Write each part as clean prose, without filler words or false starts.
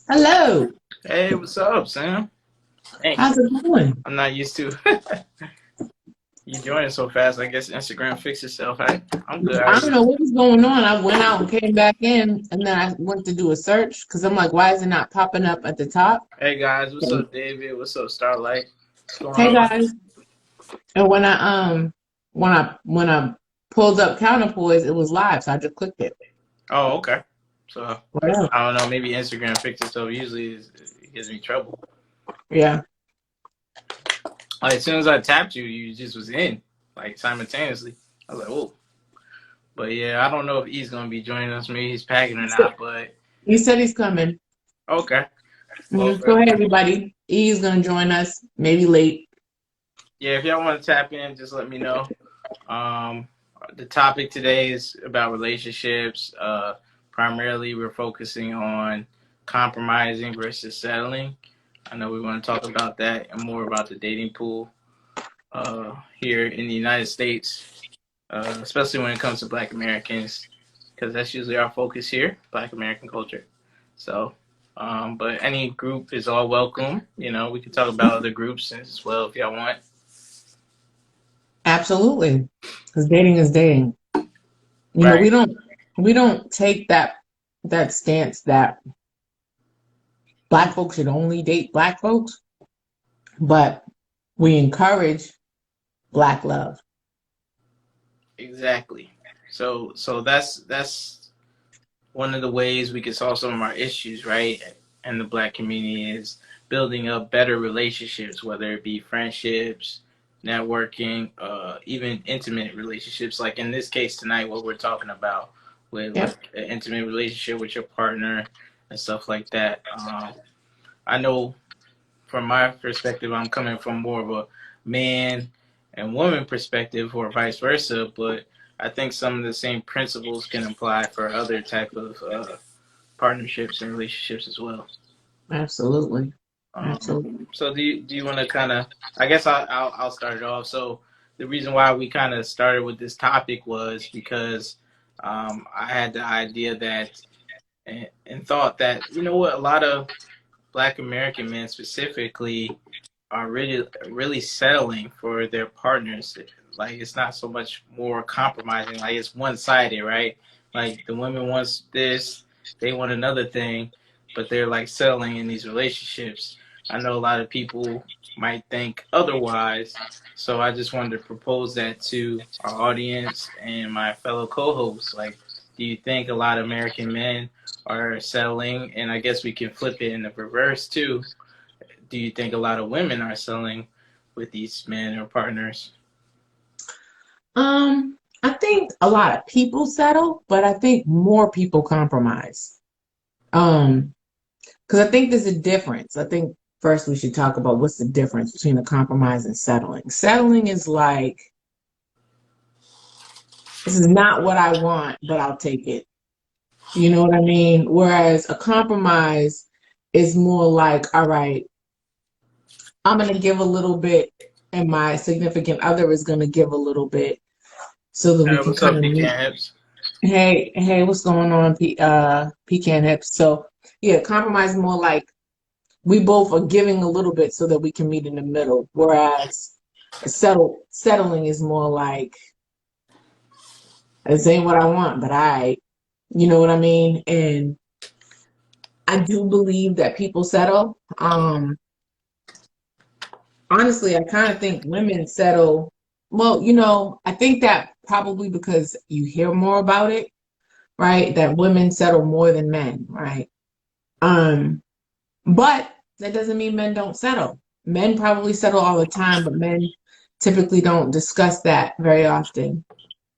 Hello. Hey, what's up, Sam? Hey, How's it going? I'm not used to you joining so fast. I guess Instagram fixed itself. I'm good. How are I don't you? know what was going on. I went out and came back in, and then I went to do a search because I'm like, why is it not popping up at the top? Hey guys, what's up, David? What's up, Starlight? What's going Hey on? guys. And when I pulled up counterpoise, it was live, so I just clicked it. Oh, okay. So Wow. I don't know. Maybe Instagram fixed itself. Usually, it gives me trouble. Yeah. Like, as soon as I tapped you, you just was in, like simultaneously. I was like, whoa. But yeah, I don't know if he's gonna be joining us. Maybe he's packing or not. But He said he's coming. okay. Well, Go ahead, everybody. He's gonna join us, maybe late. yeah, if y'all want to tap in, just let me know. Um, the topic today is about relationships. Primarily, we're focusing on compromising versus settling. I know we want to talk about that and more about the dating pool here in the United States, especially when it comes to Black Americans, because that's usually our focus here, Black American culture. So, but any group is all welcome. You know, we can talk about other groups as well if y'all want. Absolutely. Because dating is dating. You know, Right. we don't take that stance that Black folks should only date Black folks, but we encourage Black love. Exactly. So that's one of the ways we can solve some of our issues, right? And the Black community is building up better relationships, whether it be friendships, networking, even intimate relationships. Like in this case tonight, what we're talking about with Yep. like an intimate relationship with your partner and stuff like that. I know from my perspective, I'm coming from more of a man and woman perspective, or vice versa. But I think some of the same principles can apply for other type of partnerships and relationships as well. Absolutely. Um, Absolutely. so do you want to kind of? I guess I'll start it off. So the reason why we kind of started with this topic was because I had the idea that and thought that you know what a lot of Black American men specifically are really settling for their partners. Like it's not so much more compromising. Like it's one sided, right? Like the women wants this, they want another thing, but they're like settling in these relationships. I know a lot of people might think otherwise, so I just wanted to propose that to our audience and my fellow co-hosts. Like, do you think a lot of American men are settling? And I guess we can flip it in the reverse too. Do you think a lot of women are selling with these men or partners? I think a lot of people settle, but I think more people compromise. Um, because I think there's a difference. I think first we should talk about what's the difference between a compromise and settling. Settling is like, this is not what I want, but I'll take it. You know what I mean? Whereas a compromise is more like, all right, I'm going to give a little bit, and my significant other is going to give a little bit so that we Hey, can what's kind up, of meet. pecan hips? Hey, what's going on, pecan hips? So, yeah, compromise is more like we both are giving a little bit so that we can meet in the middle. Whereas settling is more like, this ain't what I want, but you know what I mean? And I do believe that people settle. Honestly, I kind of think women settle. Well, I think that probably because you hear more about it, right? That women settle more than men, right? Um, but that doesn't mean men don't settle. Men probably settle all the time, but men typically don't discuss that very often.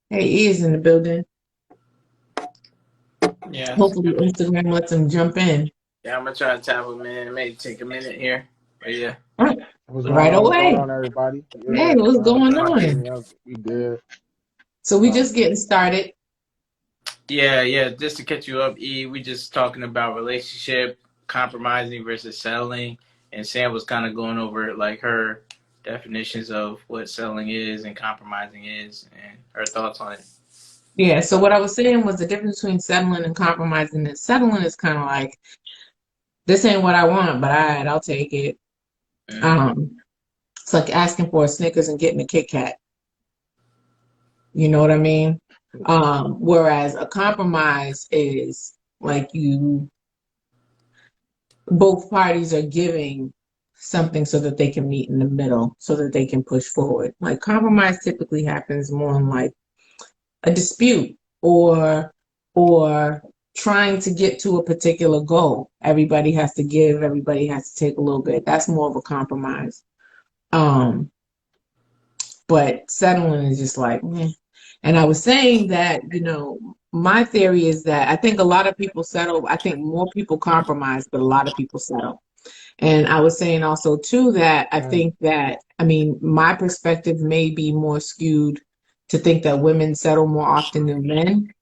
Hey, E is in the building. Yeah, Hopefully Instagram lets him jump in. yeah. I'm gonna try to tap him in. It may take a minute here, but yeah. Right, What's going right on? What's going away. on, everybody? Hey, Yeah, what's y'all going trying to hit on? me up. We good. So we Uh, just getting started. Yeah. Just to catch you up, E, we just talking about relationship compromising versus settling, and Sam was kind of going over like her definitions of what settling is and compromising is, and her thoughts on it. Yeah, so what I was saying was the difference between settling and compromising is settling is kind of like this ain't what I want, but all right, I'll take it. Mm-hmm. Um, it's like asking for a Snickers and getting a Kit Kat. You know what I mean? Whereas a compromise is like both parties are giving something so that they can meet in the middle, so that they can push forward. Like compromise typically happens more in like a dispute or trying to get to a particular goal. Everybody has to give, everybody has to take a little bit. That's more of a compromise. Um, but settling is just like, meh. And I was saying that, my theory is that I think a lot of people settle. I think more people compromise, but a lot of people settle. And I was saying also too that I think that, I mean, my perspective may be more skewed to think that women settle more often than men,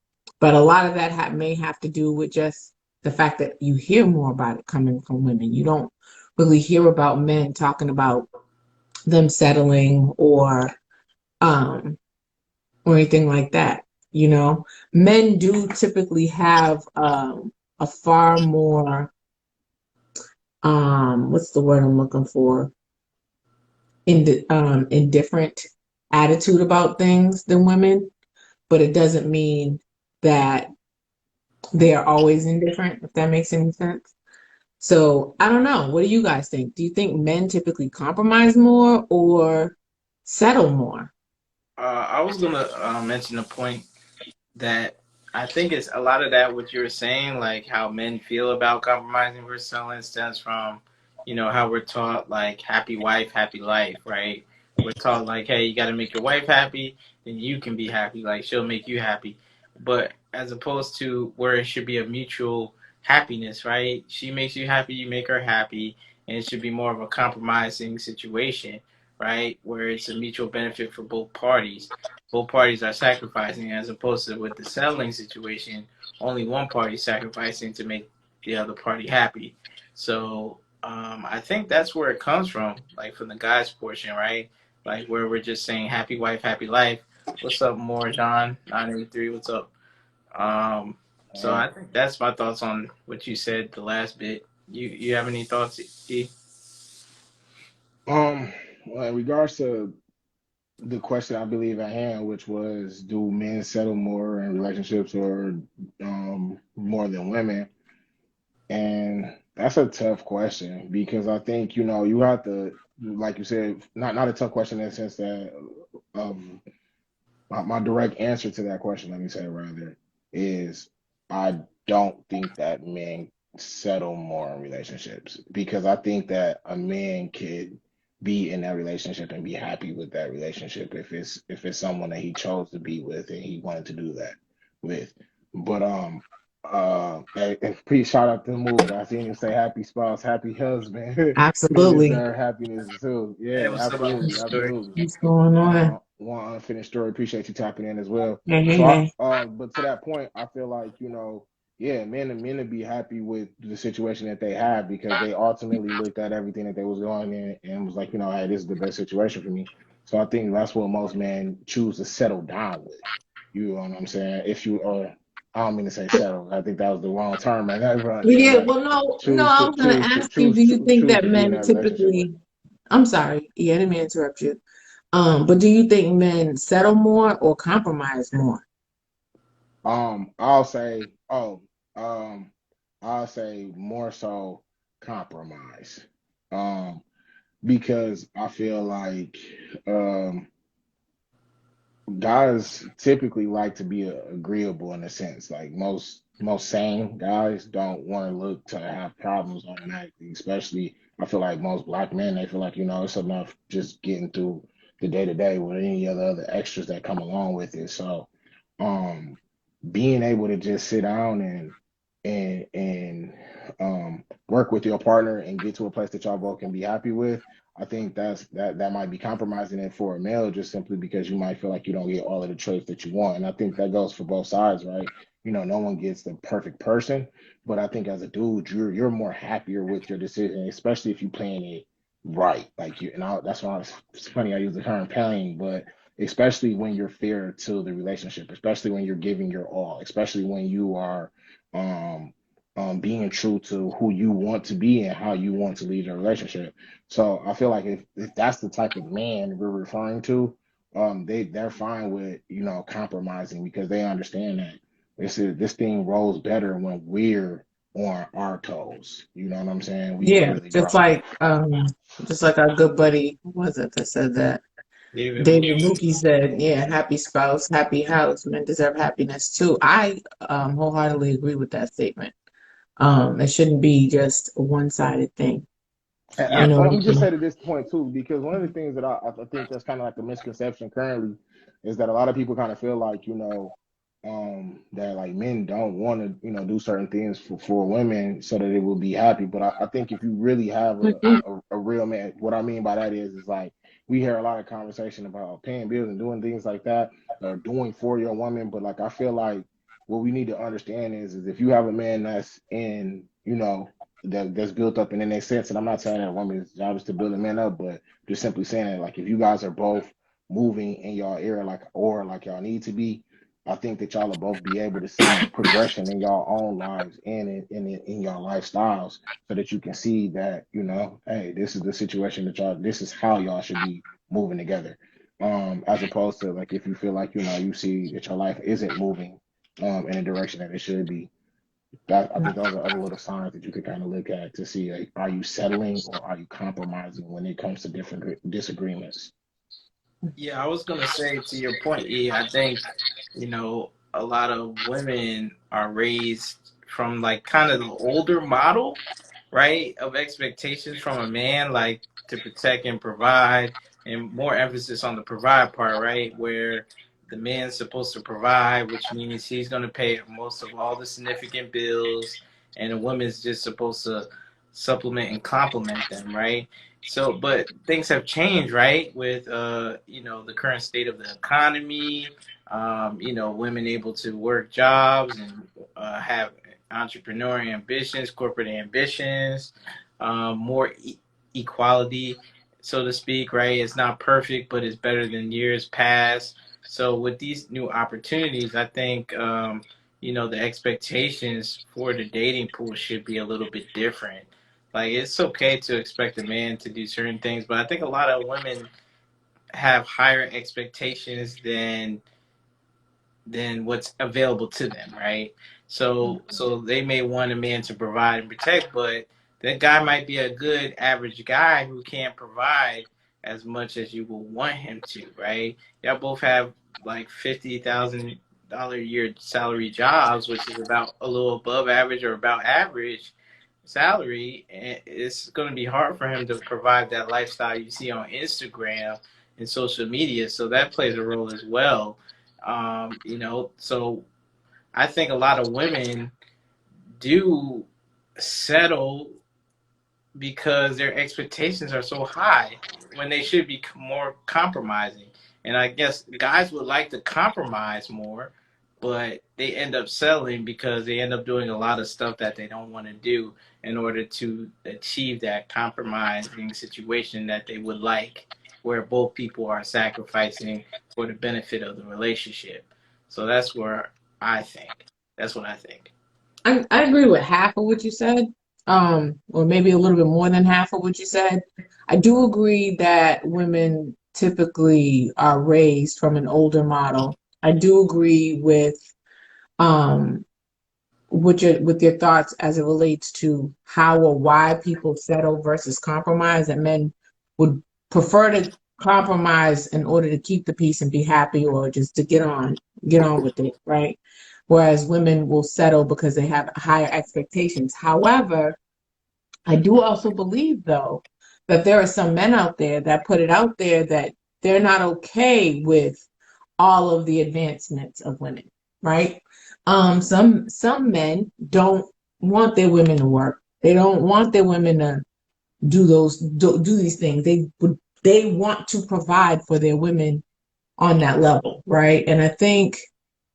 but a lot of that may have to do with just the fact that you hear more about it coming from women. You don't really hear about men talking about them settling um or anything like that. Men do typically have a far more what's the word I'm looking for? Indifferent attitude about things than women, but it doesn't mean that they are always indifferent, if that makes any sense. So I don't know. What do you guys think? Do you think men typically compromise more or settle more? I was gonna mention a point that I think it's a lot of that what you were saying, like how men feel about compromising versus selling stems from, how we're taught like happy wife, happy life, right? We're taught like, hey, you gotta make your wife happy, then you can be happy, like she'll make you happy. But as opposed to where it should be a mutual happiness, right? She makes you happy, you make her happy, and it should be more of a compromising situation, right? Where it's a mutual benefit for both parties are sacrificing, as opposed to with the settling situation, only one party sacrificing to make the other party happy. So I think that's where it comes from, like from the guys portion, right? Like where we're just saying happy wife, happy life. What's up, more John 983? What's up? Um, so Uh, I think that's my thoughts on what you said the last bit. You have any thoughts, E? um, well, in regards to the question I believe at hand, which was, do men settle more in relationships or more than women? And that's a tough question because I think, you have to, like you said, not a tough question in the sense that um my direct answer to that question, let me say rather, is I don't think that men settle more in relationships because I think that a man could be in that relationship and be happy with that relationship if it's someone that he chose to be with and he wanted to do that with. But and please shout out to the movie. I seen him say happy spouse, happy husband. They Absolutely. deserve happiness too. Hey, Yeah, what's up, absolutely, story? absolutely. What's going on? One unfinished story. Appreciate you tapping in as well. Hey, hey, So hey. but to that point, I feel like, yeah, men to be happy with the situation that they have because they ultimately looked at everything that they was going in and was like, hey, this is the best situation for me. So I think that's what most men choose to settle down with. You know what I'm saying? If you are, I don't mean to say settle. I think that was the wrong term right there, right there. Yeah, But well, no, choose I to was going to choose to ask you, choose do you cho- think choose that to be in men that relationship with. typically, I'm sorry, yeah, I didn't mean to interrupt you. But do you think men settle more or compromise more? I'll say, um, I'll say more so compromise. Um, because I feel like um guys typically like to be agreeable in a sense. Like most sane guys don't want to look to have problems automatically. Especially, I feel like most black men they feel like it's enough just getting through the day to day with any other extras that come along with it. So, um, being able to just sit down and work with your partner and get to a place that y'all both can be happy with. I think that might be compromising it for a male just simply because you might feel like you don't get all of the traits that you want. And I think that goes for both sides, right? No one gets the perfect person, but I think as a dude, you're more happier with your decision, especially if you plan it right. Like that's why it's funny I use the term playing, but especially when you're fair to the relationship, especially when you're giving your all, especially when you are um being true to who you want to be and how you want to lead your relationship. So I feel like if that's the type of man we're referring to, they're fine with, compromising because they understand that this thing rolls better when we're on our toes. You know what I'm saying? We can Yeah, really grow. just like our good buddy, who was it that said that? David David Mookie. Mookie said, yeah, happy spouse, happy house. Men deserve happiness too. I wholeheartedly agree with that statement. It shouldn't be just a one-sided thing. And You Yeah, know, let me just say to this point too, because one of the things that I think that's kind of like a misconception currently is that a lot of people kind of feel like, that like men don't want to, do certain things for women so that it will be happy. But I think if you really have a real man, what I mean by that is like we hear a lot of conversation about paying bills and doing things like that or doing for your woman. But like I feel like what we need to understand is if you have a man that's in, that's built up in that sense. And I'm not saying that a woman's job is to build a man up, but just simply saying that like if you guys are both moving in y'all area like y'all need to be, I think that y'all will both be able to see progression in y'all own lives and in your lifestyles so that you can see that, hey, this is the situation that this is how y'all should be moving together. As opposed to like if you feel like, you see that your life isn't moving in a direction that it should be, that I think those are other little signs that you could kind of look at to see like, are you settling or are you compromising when it comes to different disagreements? yeah. I was gonna say to your point, E. I think a lot of women are raised from like kind of the older model, right, of expectations from a man, like to protect and provide, and more emphasis on the provide part, right, where the man's supposed to provide, which means he's going to pay most of all the significant bills, and the woman's just supposed to supplement and complement them, right? So, but things have changed, right, with the current state of the economy. Women able to work jobs and have entrepreneur ambitions, corporate ambitions, more equality, so to speak, right? It's not perfect, but it's better than years past. So with these new opportunities, I think the expectations for the dating pool should be a little bit different. Like it's okay to expect a man to do certain things, but I think a lot of women have higher expectations than what's available to them, right? So they may want a man to provide and protect, but that guy might be a good average guy who can't provide as much as you will want him to, right? Y'all both have like $50,000 a year salary jobs, which is about a little above average or about average salary, and it's going to be hard for him to provide that lifestyle you see on Instagram and social media. So that plays a role as well. So I think a lot of women do settle because their expectations are so high when they should be more compromising. And I guess guys would like to compromise more, but they end up settling because they end up doing a lot of stuff that they don't want to do in order to achieve that compromising situation that they would like, where both people are sacrificing for the benefit of the relationship. So that's where I think. That's what I think. I agree with half of what you said, or maybe a little bit more than half of what you said. I do agree that women typically are raised from an older model. I do agree um, with your thoughts as it relates to how or why people settle versus compromise, that men would prefer to compromise in order to keep the peace and be happy or just to get on with it, right? Whereas women will settle because they have higher expectations. However, I do also believe, though, that there are some men out there that put it out there that they're not okay with all of the advancements of women, right? Some men don't want their women to work. They don't want their women to do these things. They want to provide for their women on that level, right? And I think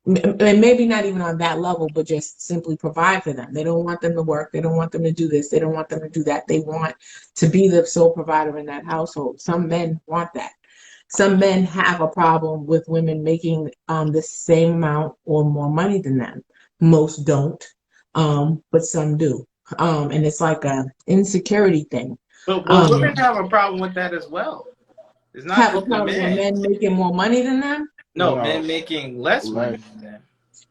and maybe not even on that level, but just simply provide for them. They don't want them to work. They don't want them to do this. They don't want them to do that. They want to be the sole provider in that household. Some men want that. Some men have a problem with women making the same amount or more money than them. Most don't. but some do. And it's like a insecurity thing. But Um, women have a problem with that as well. It's not have a just the problem with men. men making more money than them? No, No, men making less money less. than them.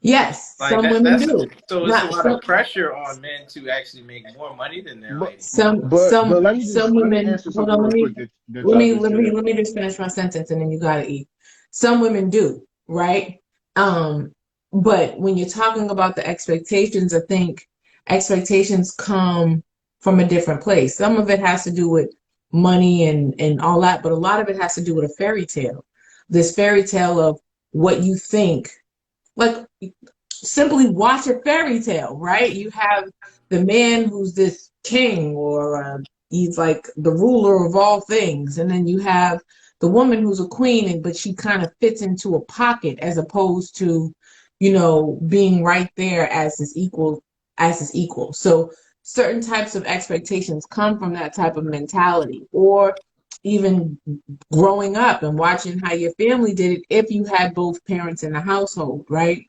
Yes, Like some that. women That's do. so it's a Not lot of some, pressure on men to actually make more money than their But lady. but some let me women. answer Hold something on, real quick that y'all just said. let me just finish my sentence, and then you gotta eat. Some women do, right? Um, but when you're talking about the expectations, I think expectations come from a different place. Some of it has to do with money and all that, but a lot of it has to do with a fairy tale. This fairy tale of what you think, like simply watch a fairy tale, right? You have the man who's this king, or he's like the ruler of all things, and then you have the woman who's a queen, and but she kind of fits into a pocket as opposed to, being right there as his equal, So certain types of expectations come from that type of mentality, or even growing up and watching how your family did it if you had both parents in the household, right?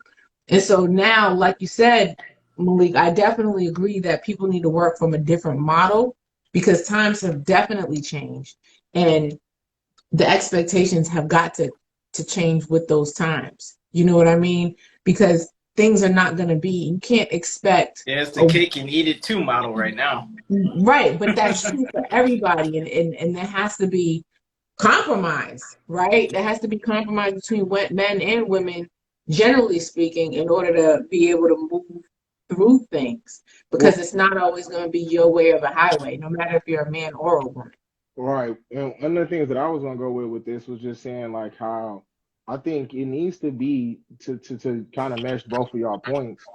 And so now, like you said, Malik, I definitely agree that people need to work from a different model because times have definitely changed and the expectations have got to change with those times. You know what I mean? Because things are not going to be, you can't expect Yeah, it's the a cake and eat it too model right now. right, but that's true for everybody, and there has to be compromise, right? There has to be compromise between men and women, generally speaking, in order to be able to move through things because Well, it's not always going to be your way or the highway, no matter if you're a man or a woman. right. And one of the things that I was gonna go with this was just saying like how I think it needs to be to kind of mesh both of y'all points.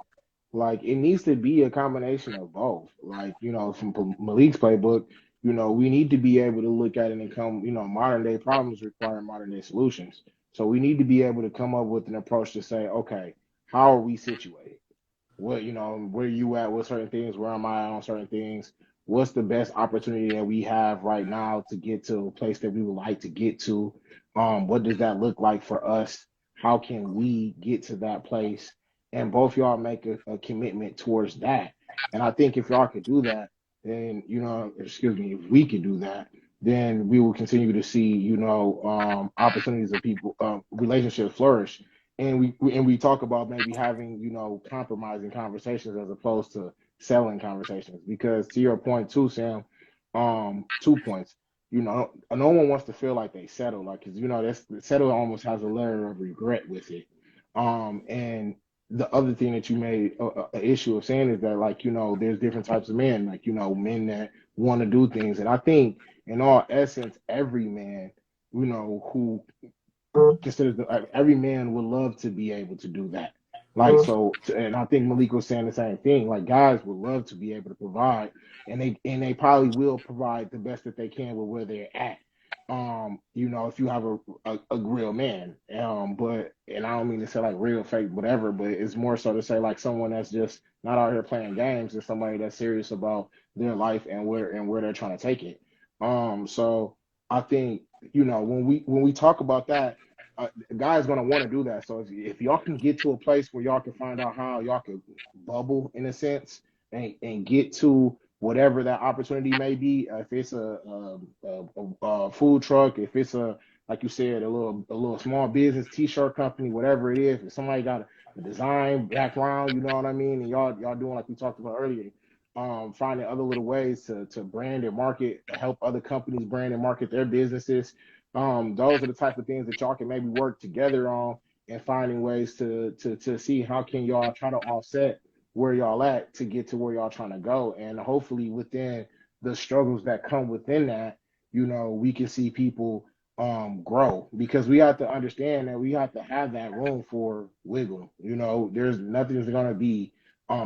Like it needs to be a combination of both. Like, from Malik's playbook, we need to be able to look at it and come, modern day problems require modern day solutions. So we need to be able to come up with an approach to say, okay, how are we situated? Where you at with certain things, where am I on certain things? What's the best opportunity that we have right now to get to a place that we would like to get to? What does that look like for us? How can we get to that place? And both y'all make a commitment towards that. And I think if y'all could do that, then, excuse me, if we could do that, then we will continue to see, opportunities of people, relationships flourish. And we talk about maybe having, compromising conversations as opposed to selling conversations. Because to your point too, Sam, 2 points. No one wants to feel like they settle, like, because that's settle almost has a layer of regret with it. And the other thing that you made a issue of saying is that, like, there's different types of men, like, men that want to do things. And I think in all essence, every man, who considers every man would love to be able to do that. Like, so, and I think Malik was saying the same thing. Like, guys would love to be able to provide, and they probably will provide the best that they can with where they're at. If you have a real man, but and I don't mean to say like real, fake, whatever, but it's more so to say like someone that's just not out here playing games, and somebody that's serious about their life and where they're trying to take it. So I think when we talk about that, a guy's gonna want to do that. So if y'all can get to a place where y'all can find out how y'all can bubble in a sense and get to whatever that opportunity may be, if it's a food truck, if it's a like you said a little small business, t-shirt company, whatever it is, if somebody got a design background, you know what I mean, and y'all doing like we talked about earlier, finding other little ways to brand and market, help other companies brand and market their businesses. Those are the type of things that y'all can maybe work together on and finding ways to see how can y'all try to offset where y'all at to get to where y'all trying to go. And hopefully within the struggles that come within that, we can see people grow, because we have to understand that we have to have that room for wiggle. There's nothing's gonna be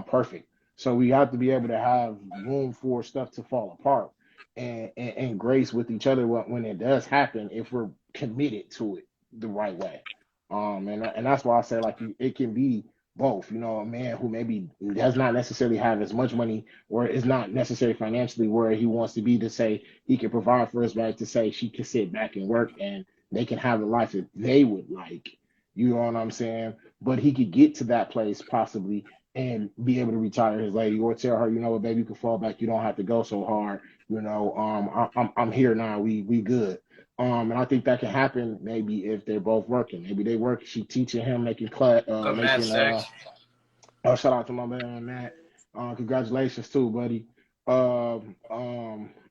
perfect. So we have to be able to have room for stuff to fall apart and grace with each other when it does happen, if we're committed to it the right way. And that's why I say like it can be both. A man who maybe does not necessarily have as much money or is not necessarily financially where he wants to be, to say he can provide for his wife, to say she can sit back and work and they can have the life that they would like. You know what I'm saying? But he could get to that place possibly and be able to retire his lady, or tell her, you know what, baby, you can fall back. You don't have to go so hard. You know, I'm here now. We good. And I think that can happen maybe if they're both working. Maybe they work. She teaching him making Welcome, Matt making Stacks. shout out to my man Matt. Congratulations too, buddy.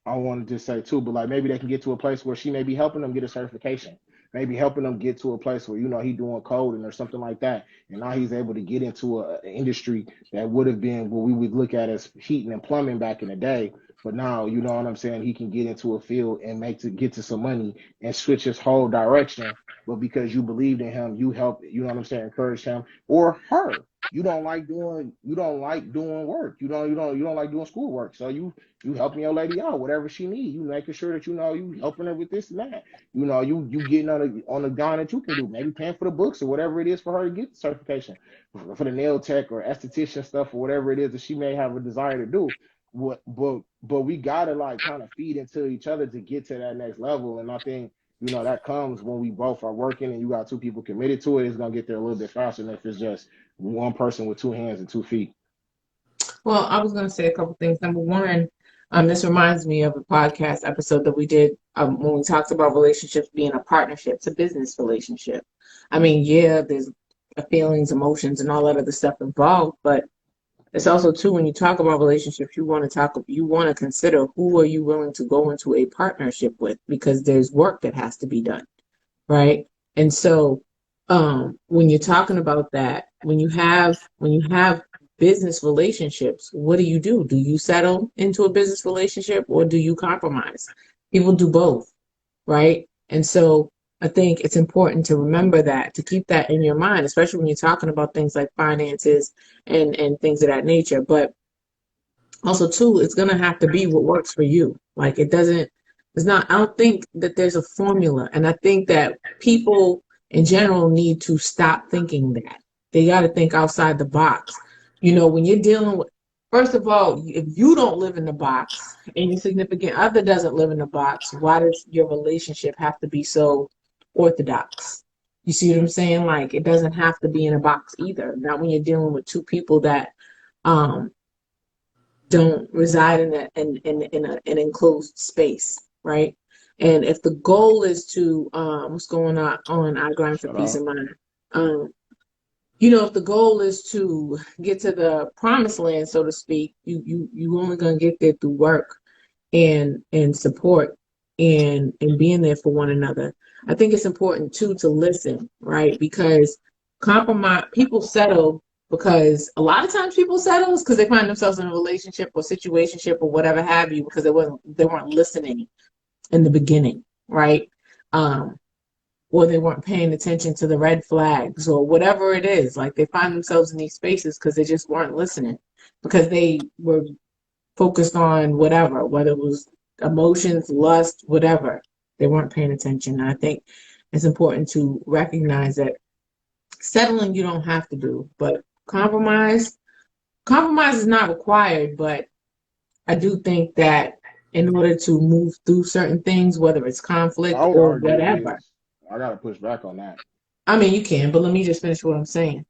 I wanted to say too, but like maybe they can get to a place where she may be helping them get a certification, maybe helping them get to a place where, you know, he doing coding or something like that, and now he's able to get into an industry that would have been what we would look at as heating and plumbing back in the day. But now, you know what I'm saying, he can get into a field and get to some money and switch his whole direction. But because you believed in him, you helped, you know what I'm saying, encourage him or her. You don't like doing work. You don't like doing schoolwork. So you helping your lady out, whatever she needs. You making sure that, you know, you helping her with this and that. You know, you getting on the gun that you can do, maybe paying for the books or whatever it is for her to get the certification for the nail tech or esthetician stuff or whatever it is that she may have a desire to do. But we gotta like kind of feed into each other to get to that next level. And I think, you know, that comes when we both are working and you got two people committed to it. It's gonna get there a little bit faster than if it's just one person with two hands and 2 feet. Well, I was going to say a couple things. Number one, this reminds me of a podcast episode that we did when we talked about relationships being a partnership. It's a business relationship. I mean, yeah, there's feelings, emotions, and all that other stuff involved, but it's also too when you talk about relationships, you want to consider who are you willing to go into a partnership with because there's work that has to be done, right? And so, when you're talking about that, when you have business relationships, what do you do? Do you settle into a business relationship or do you compromise? People do both, right? And so I think it's important to remember that, to keep that in your mind, especially when you're talking about things like finances and things of that nature. But also too, it's gonna have to be what works for you. Like it's not, I don't think that there's a formula. And I think that people in general need to stop thinking that. They gotta think outside the box. You know, when you're dealing with, first of all, if you don't live in the box and your significant other doesn't live in the box, why does your relationship have to be so orthodox? You see what I'm saying? Like it doesn't have to be in a box either. Not when you're dealing with two people that um don't reside in an enclosed space, right? And if the goal is to what's going on our grind for Shut peace up. of mind, um, you know, if the goal is to get to the promised land, so to speak, you only gonna get there through work and support and being there for one another. I think it's important too to listen, right? Because compromise people settle because a lot of times people settle because they find themselves in a relationship or situationship or whatever have you because they weren't listening in the beginning, right? Um, or they weren't paying attention to the red flags or whatever it is. Like they find themselves in these spaces because they just weren't listening because they were focused on whatever, whether it was emotions, lust, whatever. They weren't paying attention. And I think it's important to recognize that settling you don't have to do, but compromise is not required, but I do think that in order to move through certain things, whether it's I conflict would or argue it whatever, is. I gotta push back on that. I mean, you can, but let me just finish what I'm saying.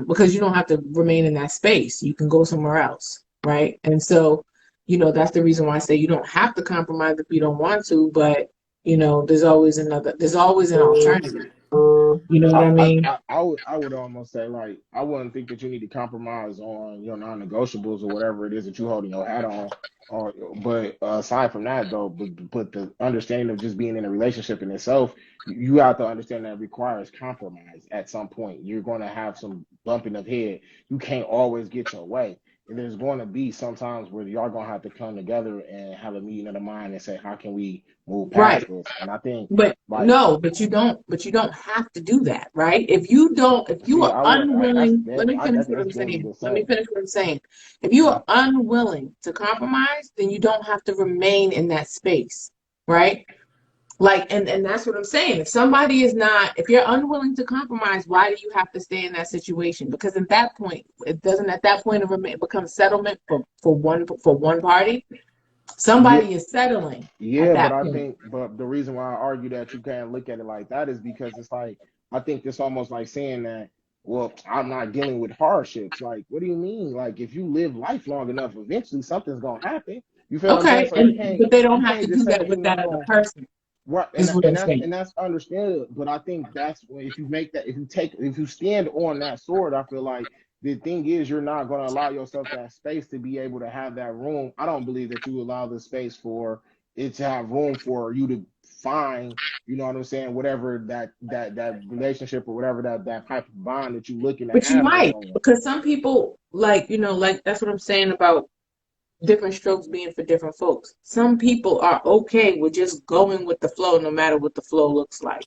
Because you don't have to remain in that space. You can go somewhere else, right? And so, you know, that's the reason why I say you don't have to compromise if you don't want to, but you know, there's always an alternative. You know what I mean? I would almost say like I wouldn't think that you need to compromise on your non-negotiables or whatever it is that you holding your hat on. Or, but aside from that though, but the understanding of just being in a relationship in itself, you have to understand that it requires compromise at some point. You're going to have some bumping of head. You can't always get your way. And there's going to be sometimes where y'all going to have to come together and have a meeting of the mind and say, how can we move Right. past this? And I think But like no, but you don't have to do that, right? If you see, are I would. unwilling, let me finish what That's I'm very saying. good Let me saying. finish what I'm saying. If you Uh-huh. are unwilling to compromise, then you don't have to remain in that space, right? Like, and that's what I'm saying. If you're unwilling to compromise, why do you have to stay in that situation? Because at that point, at that point it become settlement for one party. Yeah, Somebody is settling at yeah, but that I point. think, but the reason why I argue that you can't look at it like that is because it's like I think it's almost like saying that. well, I'm not dealing with hardships. Like, what do you mean? Like, if you live life long enough, eventually something's gonna happen. You feel what I'm saying? Okay, So and but they don't you have can't to just do say that that you're with that not other gonna. person, Right, is what I'm saying. and that's understood. But I think that's when, if you make that, if you stand on that sword, I feel like the thing is you're not going to allow yourself that space to be able to have that room. I don't believe that you allow the space for it to have room for you to find, you know what I'm saying, whatever that relationship or whatever that type of bond that you're looking to But you have with might, someone. because some people, like, like that's what I'm saying about different strokes being for different folks. Some people are okay with just going with the flow no matter what the flow looks like.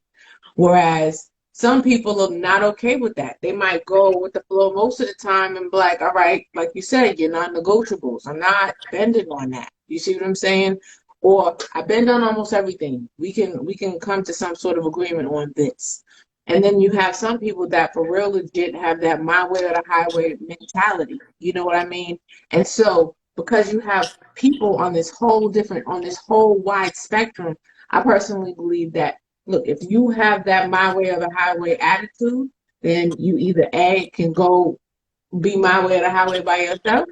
Whereas some people are not okay with that. They might go with the flow most of the time and be like, all right, like you said, you're not negotiables. I'm not bending on that. You see what I'm saying? Or I bend on almost everything. We can come to some sort of agreement on this. And then you have some people that for real legit have that my way or the highway mentality. You know what I mean? And so because you have people on this whole wide spectrum, I personally believe that look, if you have that my way or the highway attitude, then you either A can go be my way or the highway by yourself,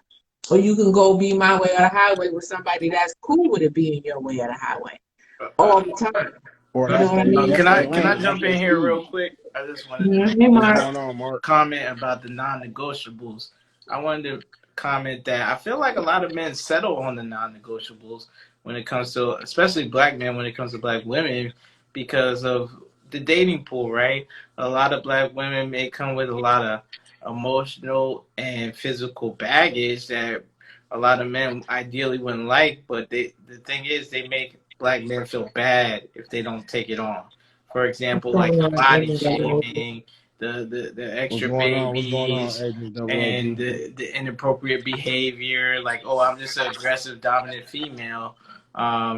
or you can go be my way or the highway with somebody that's cool with it being your way or the highway Uh, all the time. Or You know what I mean? can that's their I lane, that's jump their in here speed. real quick? I just wanted to Yeah, make hey What's Mark. going on, Mark? comment about the non-negotiables. I wanted to comment that I feel like a lot of men settle on the non-negotiables when it comes to, especially black men, when it comes to black women, because of the dating pool, right? A lot of black women may come with a lot of emotional and physical baggage that a lot of men ideally wouldn't like, but the thing is they make black men feel bad if they don't take it on. For What's example, like going the on? body Amy double O. shaming, the What's extra going on? What's going on, babies, Agent Double and OG? the inappropriate behavior. Like, oh, I'm just an aggressive, dominant female,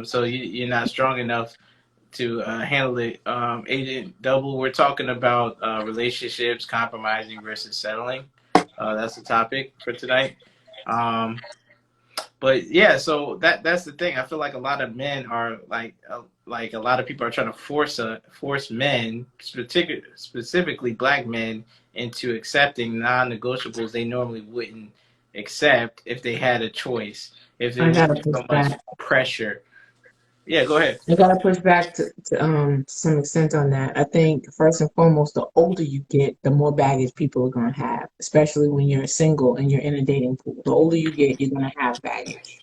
so you're not strong enough to handle it. Agent Double, we're talking about relationships, compromising versus settling. That's the topic for tonight. Um, but yeah, so that's the thing. I feel like a lot of men are like a lot of people are trying to force men, specifically black men, into accepting non-negotiables they normally wouldn't accept if they had a choice, if it I wasn't gotta push so much back. pressure. Yeah, go ahead. I gotta push back to some extent on that. I think first and foremost, the older you get, the more baggage people are gonna have, especially when you're single and you're in a dating pool. The older you get, you're gonna have baggage.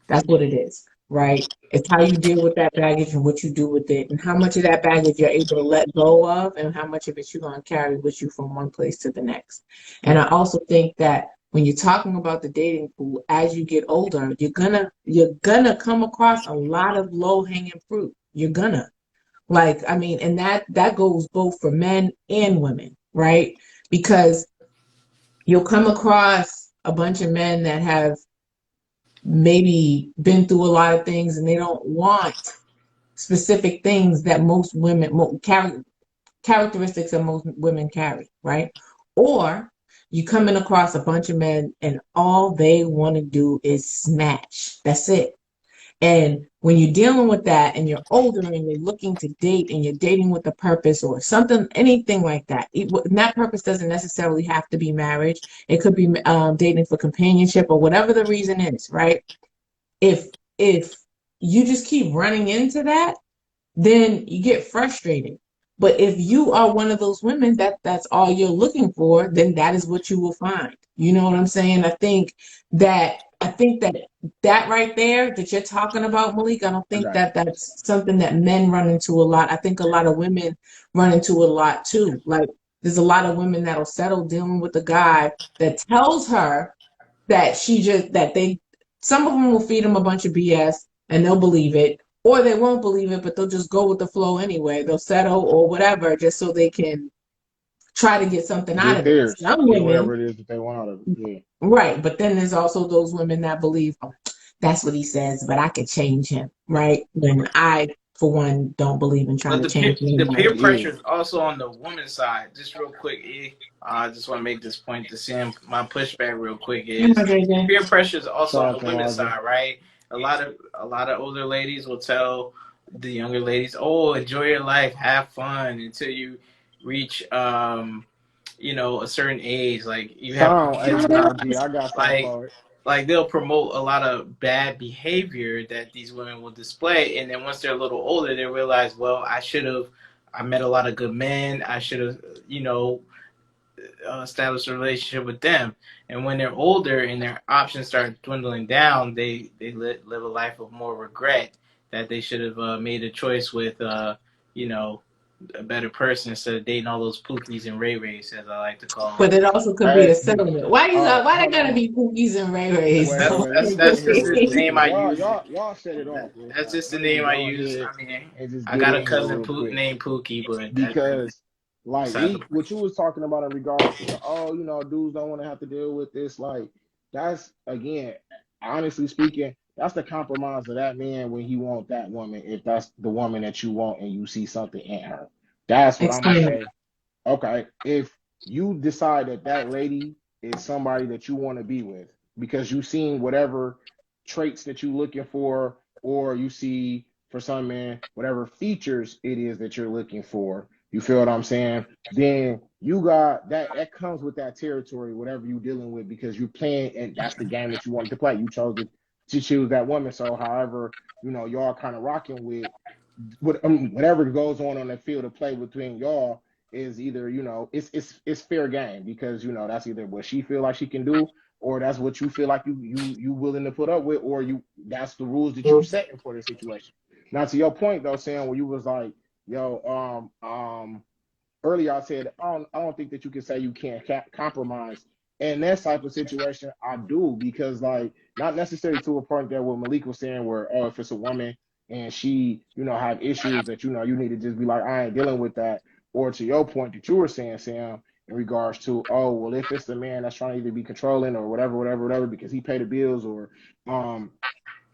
That's what it is, right? It's how you deal with that baggage and what you do with it, and how much of that baggage you're able to let go of, and how much of it you're going to carry with you from one place to the next. And I also think that when you're talking about the dating pool, as you get older, you're gonna come across a lot of low hanging fruit. You're gonna like, I mean, and that goes both for men and women, right? Because you'll come across a bunch of men that have maybe been through a lot of things and they don't want specific things that most women carry characteristics that most women carry, right? Or you coming across a bunch of men and all they want to do is smash. That's it. And when you're dealing with that and you're older and you're looking to date and you're dating with a purpose or something, anything like that, and that purpose doesn't necessarily have to be marriage. It could be dating for companionship or whatever the reason is, right? if if you just keep running into that, then you get frustrated. But if you are one of those women that's all you're looking for, then that is what you will find. You know what I'm saying? I think that that right there that you're talking about, Malik, I don't I think got you. that that's something that men run into a lot. I think a lot of women run into it a lot too. Like there's a lot of women that'll settle dealing with a guy that tells her that she just that they some of them will feed them a bunch of BS and they'll believe it, or they won't believe it, but they'll just go with the flow anyway. They'll settle or whatever just so they can try to get something out Get of it. theirs. Some Get women, whatever it is that they want out of it. Yeah. right, but then there's also those women that believe, oh, that's what he says, but I could change him, right? When I, for one, don't believe in trying But to change the peer anybody. pressure Yeah. is also on the woman's side. Just real quick, I just want to make this point to Sam. My pushback, real quick, You know, is JJ? peer pressure is also on Shout the out to women's Marvin. side, right? A lot of older ladies will tell the younger ladies, "Oh, enjoy your life, have fun," until you reach a certain age, like you have Sound, hey, sound G, I got something like for it. they'll promote a lot of bad behavior that these women will display, and then once they're a little older, they realize, well, I met a lot of good men. I should have, establish a relationship with them. And when they're older and their options start dwindling down, they live a life of more regret that they should have made a choice with, you know, a better person instead of dating all those pookies and ray rays, as I like to call them. But it also could be Hey, a settlement. Why you all right, got? Why they hold gotta on. be Pookies and Ray Rays Wait, though? wait, let me get That's in here just real the quick name because I y'all, use. y'all set it off real That's fast. just So the let me name I go use. ahead I mean, and just I get got a in here cousin real quick named Pookie, but that's because, like, besides the point. what you was talking about in regards to, oh, dudes don't want to have to deal with this. Like, that's again, honestly speaking, that's the compromise of that man when he want that woman. If that's the woman that you want and you see something in her, that's what I'm gonna Explain it. say. Okay, if you decide that that lady is somebody that you want to be with because you've seen whatever traits that you're looking for, or you see for some man whatever features it is that you're looking for, you feel what I'm saying? Then you got that. That comes with that territory, whatever you're dealing with, because you're playing, and that's the game that you wanted to play. You chose to choose that woman. So, however, y'all kind of rocking with whatever goes on the field of play between y'all is either it's fair game because that's either what she feel like she can do or that's what you feel like you willing to put up with or that's the rules that you setting for the situation. Now to your point though, Sam, where you was like, yo, earlier I said I don't think that you can say you can't compromise. In that type of situation, I do because like not necessarily to a point that what Malik was saying where if it's a woman and she have issues that you need to just be like I ain't dealing with that, or to your point that you were saying Sam in regards to well if it's the man that's trying to either be controlling or whatever because he paid the bills um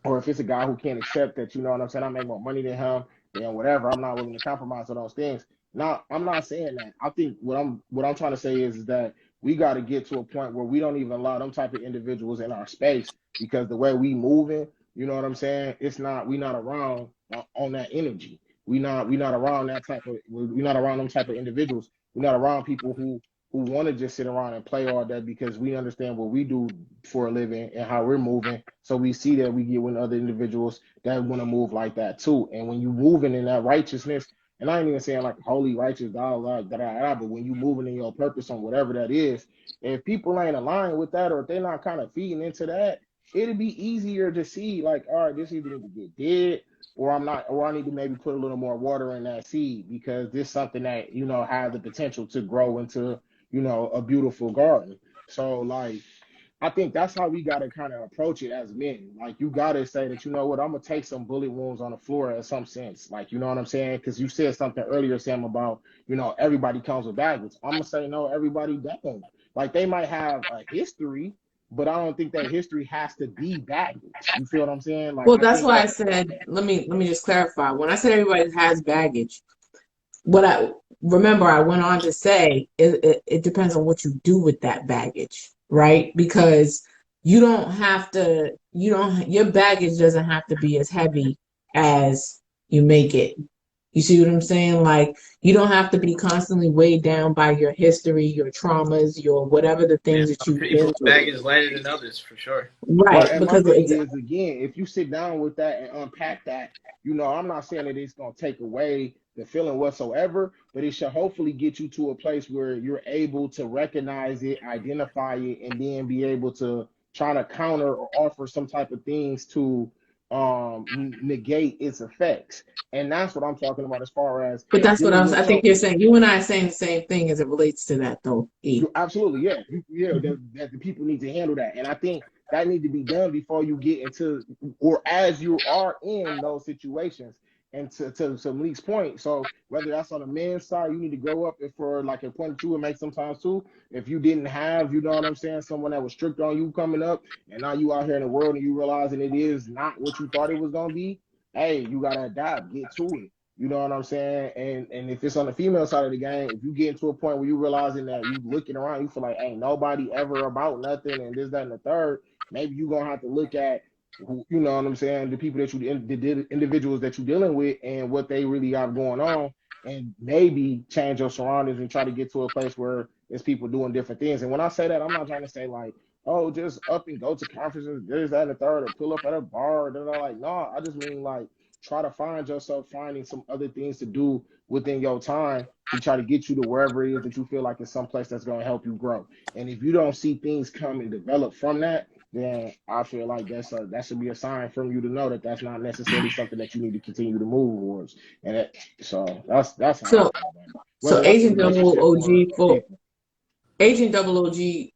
or if it's a guy who can't accept that, you know what I'm saying, I make more money than him, then whatever, I'm not willing to compromise on those things. Now, I'm not saying that. I think what I'm trying to say is that we got to get to a point where we don't even allow them type of individuals in our space because the way we moving, you know what I'm saying, it's not we not around on that energy. We not around that type of we not around them type of individuals. We're not around people who want to just sit around and play all day because we understand what we do for a living and how we're moving. So we see that we get with other individuals that want to move like that too. And when you moving in that righteousness, and I ain't even saying like holy righteous, but when you moving in your purpose on whatever that is, if people ain't aligned with that or if they're not kind of feeding into that, it'd be easier to see like, all right, this either need to get dead or I'm not, or I need to maybe put a little more water in that seed because this is something that has the potential to grow into a beautiful garden. So like I think that's how we got to kind of approach it as men. Like you got to say that what, I'm gonna take some bullet wounds on the floor in some sense. Like you know what I'm saying? Because you said something earlier, Sam, about everybody comes with baggage. I'm gonna say no, everybody don't. Like they might have a history, but I don't think that history has to be baggage. You feel what I'm saying? Like Well, I that's think why I that. said. Let me just clarify. When I said everybody has baggage, what I remember I went on to say it depends on what you do with that baggage, right? Because your baggage doesn't have to be as heavy as you make it. You see what I'm saying? Like you don't have to be constantly weighed down by your history, your traumas, your whatever the Yeah, things that some you've been people's through. baggage lighter than others for sure. But Right, and my because thing it's is again, if you sit down with that and unpack that, I'm not saying that it's gonna take away the feeling whatsoever, but it should hopefully get you to a place where you're able to recognize it, identify it, and then be able to try to counter or offer some type of things to negate its effects. And that's what I'm talking about as far as but that's what dealing I with think some. you're saying. You and I are saying the same thing as it relates to that though, E. You absolutely, yeah, that the people need to handle that, and I think that need to be done before you get into or as you are in those situations. And to Malik's point, so whether that's on the men's side, you need to grow up. If for like a point that you would make sometimes too, if you didn't have, you know what I'm saying, someone that was strict on you coming up, and now you out here in the world and you realizing it is not what you thought it was gonna be. Hey, you gotta adapt, get to it. You know what I'm saying? And if it's on the female side of the game, if you get into a point where you realizing that you looking around, you feel like ain't nobody ever about nothing and this, that, and the third, maybe you gonna have to look at who, you know what I'm saying, the people that the individuals that you're dealing with and what they really got going on, and maybe change your surroundings and try to get to a place where it's people doing different things. And when I say that, I'm not trying to say like, oh, just up and go to conferences, this, that, and the third, or pull up at a bar. They're like, no, I just mean like try to find yourself finding some other things to do within your time to try to get you to wherever it is that you feel like it's someplace that's going to help you grow. And if you don't see things come and develop from that, then I feel like that should be a sign from you to know that that's not necessarily something that you need to continue to move towards. And so that's how I So, feel about it. so Whether that's a Agent Double relationship or OG for people. Agent Double OG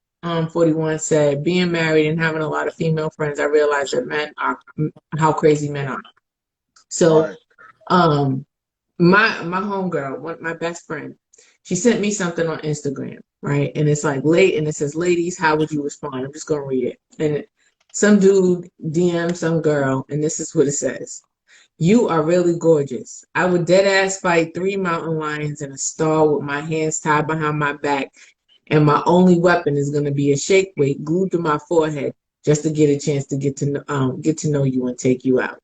41 said, being married and having a lot of female friends, I realized that men are how crazy men are. So, Right. um, my homegirl, my best friend, she sent me something on Instagram, right? And it's like late, and it says, "Ladies, how would you respond?" I'm just gonna read it. And some dude DM some girl, and this is what it says: "You are really gorgeous. I would dead ass fight 3 mountain lions in a stall with my hands tied behind my back, and my only weapon is gonna be a shake weight glued to my forehead just to get a chance to get to know you and take you out."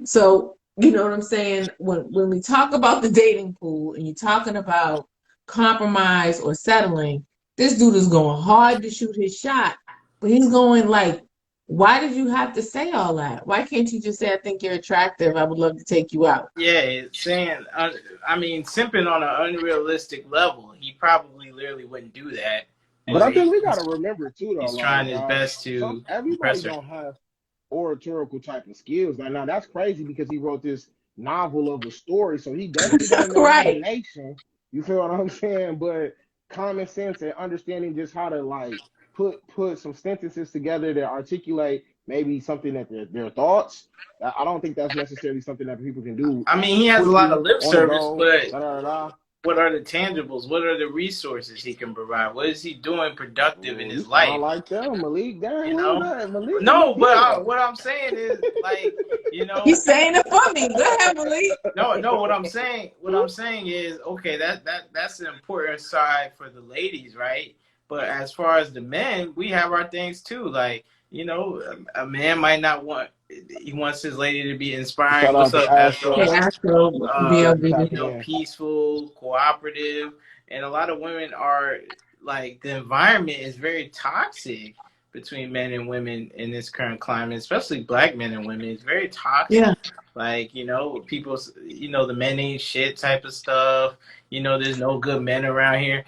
So, you know what I'm saying? When we talk about the dating pool and you're talking about compromise or settling, this dude is going hard to shoot his shot, but he's going like, why did you have to say all that? Why can't you just say, I think you're attractive. I would love to take you out. Yeah, it's saying, I mean, simping on an unrealistic level. He probably literally wouldn't do that. But I think we got He's, to remember too, though, he's like trying his best to impress everybody her. don't have oratorical type of skills. Like now, that's crazy because he wrote this novel of a story, so he definitely got an Right. imagination. You feel what I'm saying? But common sense and understanding just how to like put some sentences together that articulate maybe something that their thoughts. I don't think that's necessarily something that people can do I mean, he has a lot quickly of lip on the service, go. but Da da da. what are the tangibles? What are the resources he can provide? What is he doing productive in Oh, you his sound life? like them, Malik. Damn, You who was know? that? Malik, No, but yeah. what I'm saying is, like, you know, He's saying it for me. Go ahead, Malik. no. What I'm saying is, okay, that's an important side for the ladies, right? But as far as the men, we have our things too. Like, you know, a man might not want. He wants his lady to be inspiring. Shout What's out to up, Hey, Astro? Astro. Astro, Appreciate you BLB. You tapping know, in. peaceful, cooperative, and a lot of women are like the environment is very toxic between men and women in this current climate, especially black men and women. It's very toxic. Yeah. Like, you know, people, you know, the men ain't shit type of stuff. You know, there's no good men around here.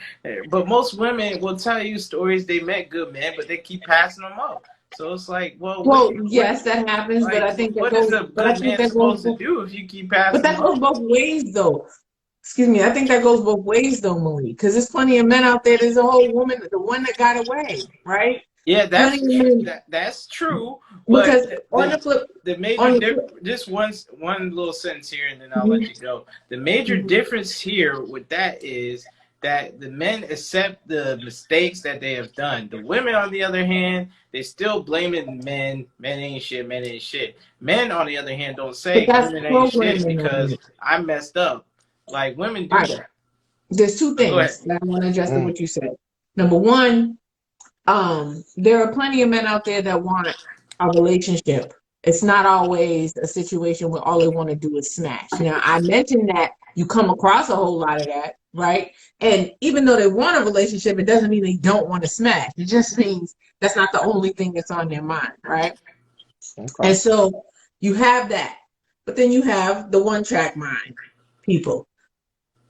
But most women will tell you stories they met good men, but they keep passing them up. So it's like, well, Well, yes, that happens, but like, I think that what is goes, a but I good think man that goes, supposed to do if you keep but passing that them goes up? both ways, though. Excuse me, I think that goes both ways though, Malik, because there's plenty of men out there. There's a whole woman, the one that got away, right? Yeah, Plenty of men, that's true. But because on the flip, the major on the flip, just one little sentence here, and then I'll let mhm, you go. The major mhm. difference here with that is that the men accept the mistakes that they have done. The women, on the other hand, they still blaming men. Men ain't shit. Men ain't shit. Men, on the other hand, don't But say that's women ain't shit programming on because it. I messed up. Like women All do right, that. there's two So go ahead. things that I want to address to Mm. what you said. Number one, there are plenty of men out there that want a relationship. It's not always a situation where all they want to do is smash. Now, I mentioned that you come across a whole lot of that, right? And even though they want a relationship, it doesn't mean they don't want to smash. It just means that's not the only thing that's on their mind, right? Okay. And so you have that. But then you have the one track mind people.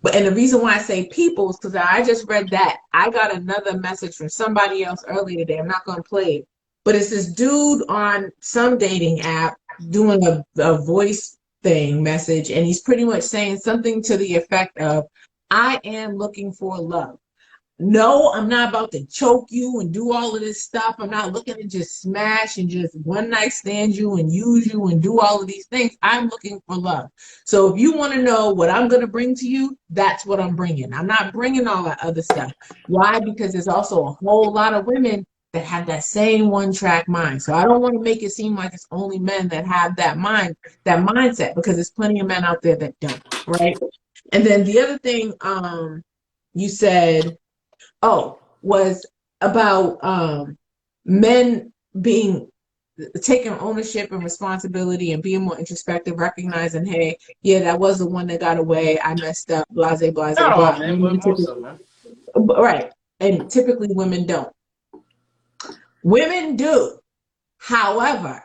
But and the reason why I say people is because I just read that. I got another message from somebody else earlier today. I'm not going to play it, but it's this dude on some dating app doing a voice thing message, and he's pretty much saying something to the effect of, "I am looking for love. No, I'm not about to choke you and do all of this stuff. I'm not looking to just smash and just one night stand you and use you and do all of these things. I'm looking for love. So if you want to know what I'm going to bring to you, that's what I'm bringing. I'm not bringing all that other stuff. Why? Because there's also a whole lot of women that have that same one track mind. So I don't want to make it seem like it's only men that have that that mindset, because there's plenty of men out there that don't, right? And then the other thing you said, was about men being taking ownership and responsibility and being more introspective, recognizing, hey, yeah, that was the one that got away. I messed up, blase, blase, Not all blah. men, but most of them. Right. And typically women don't. Women do. However,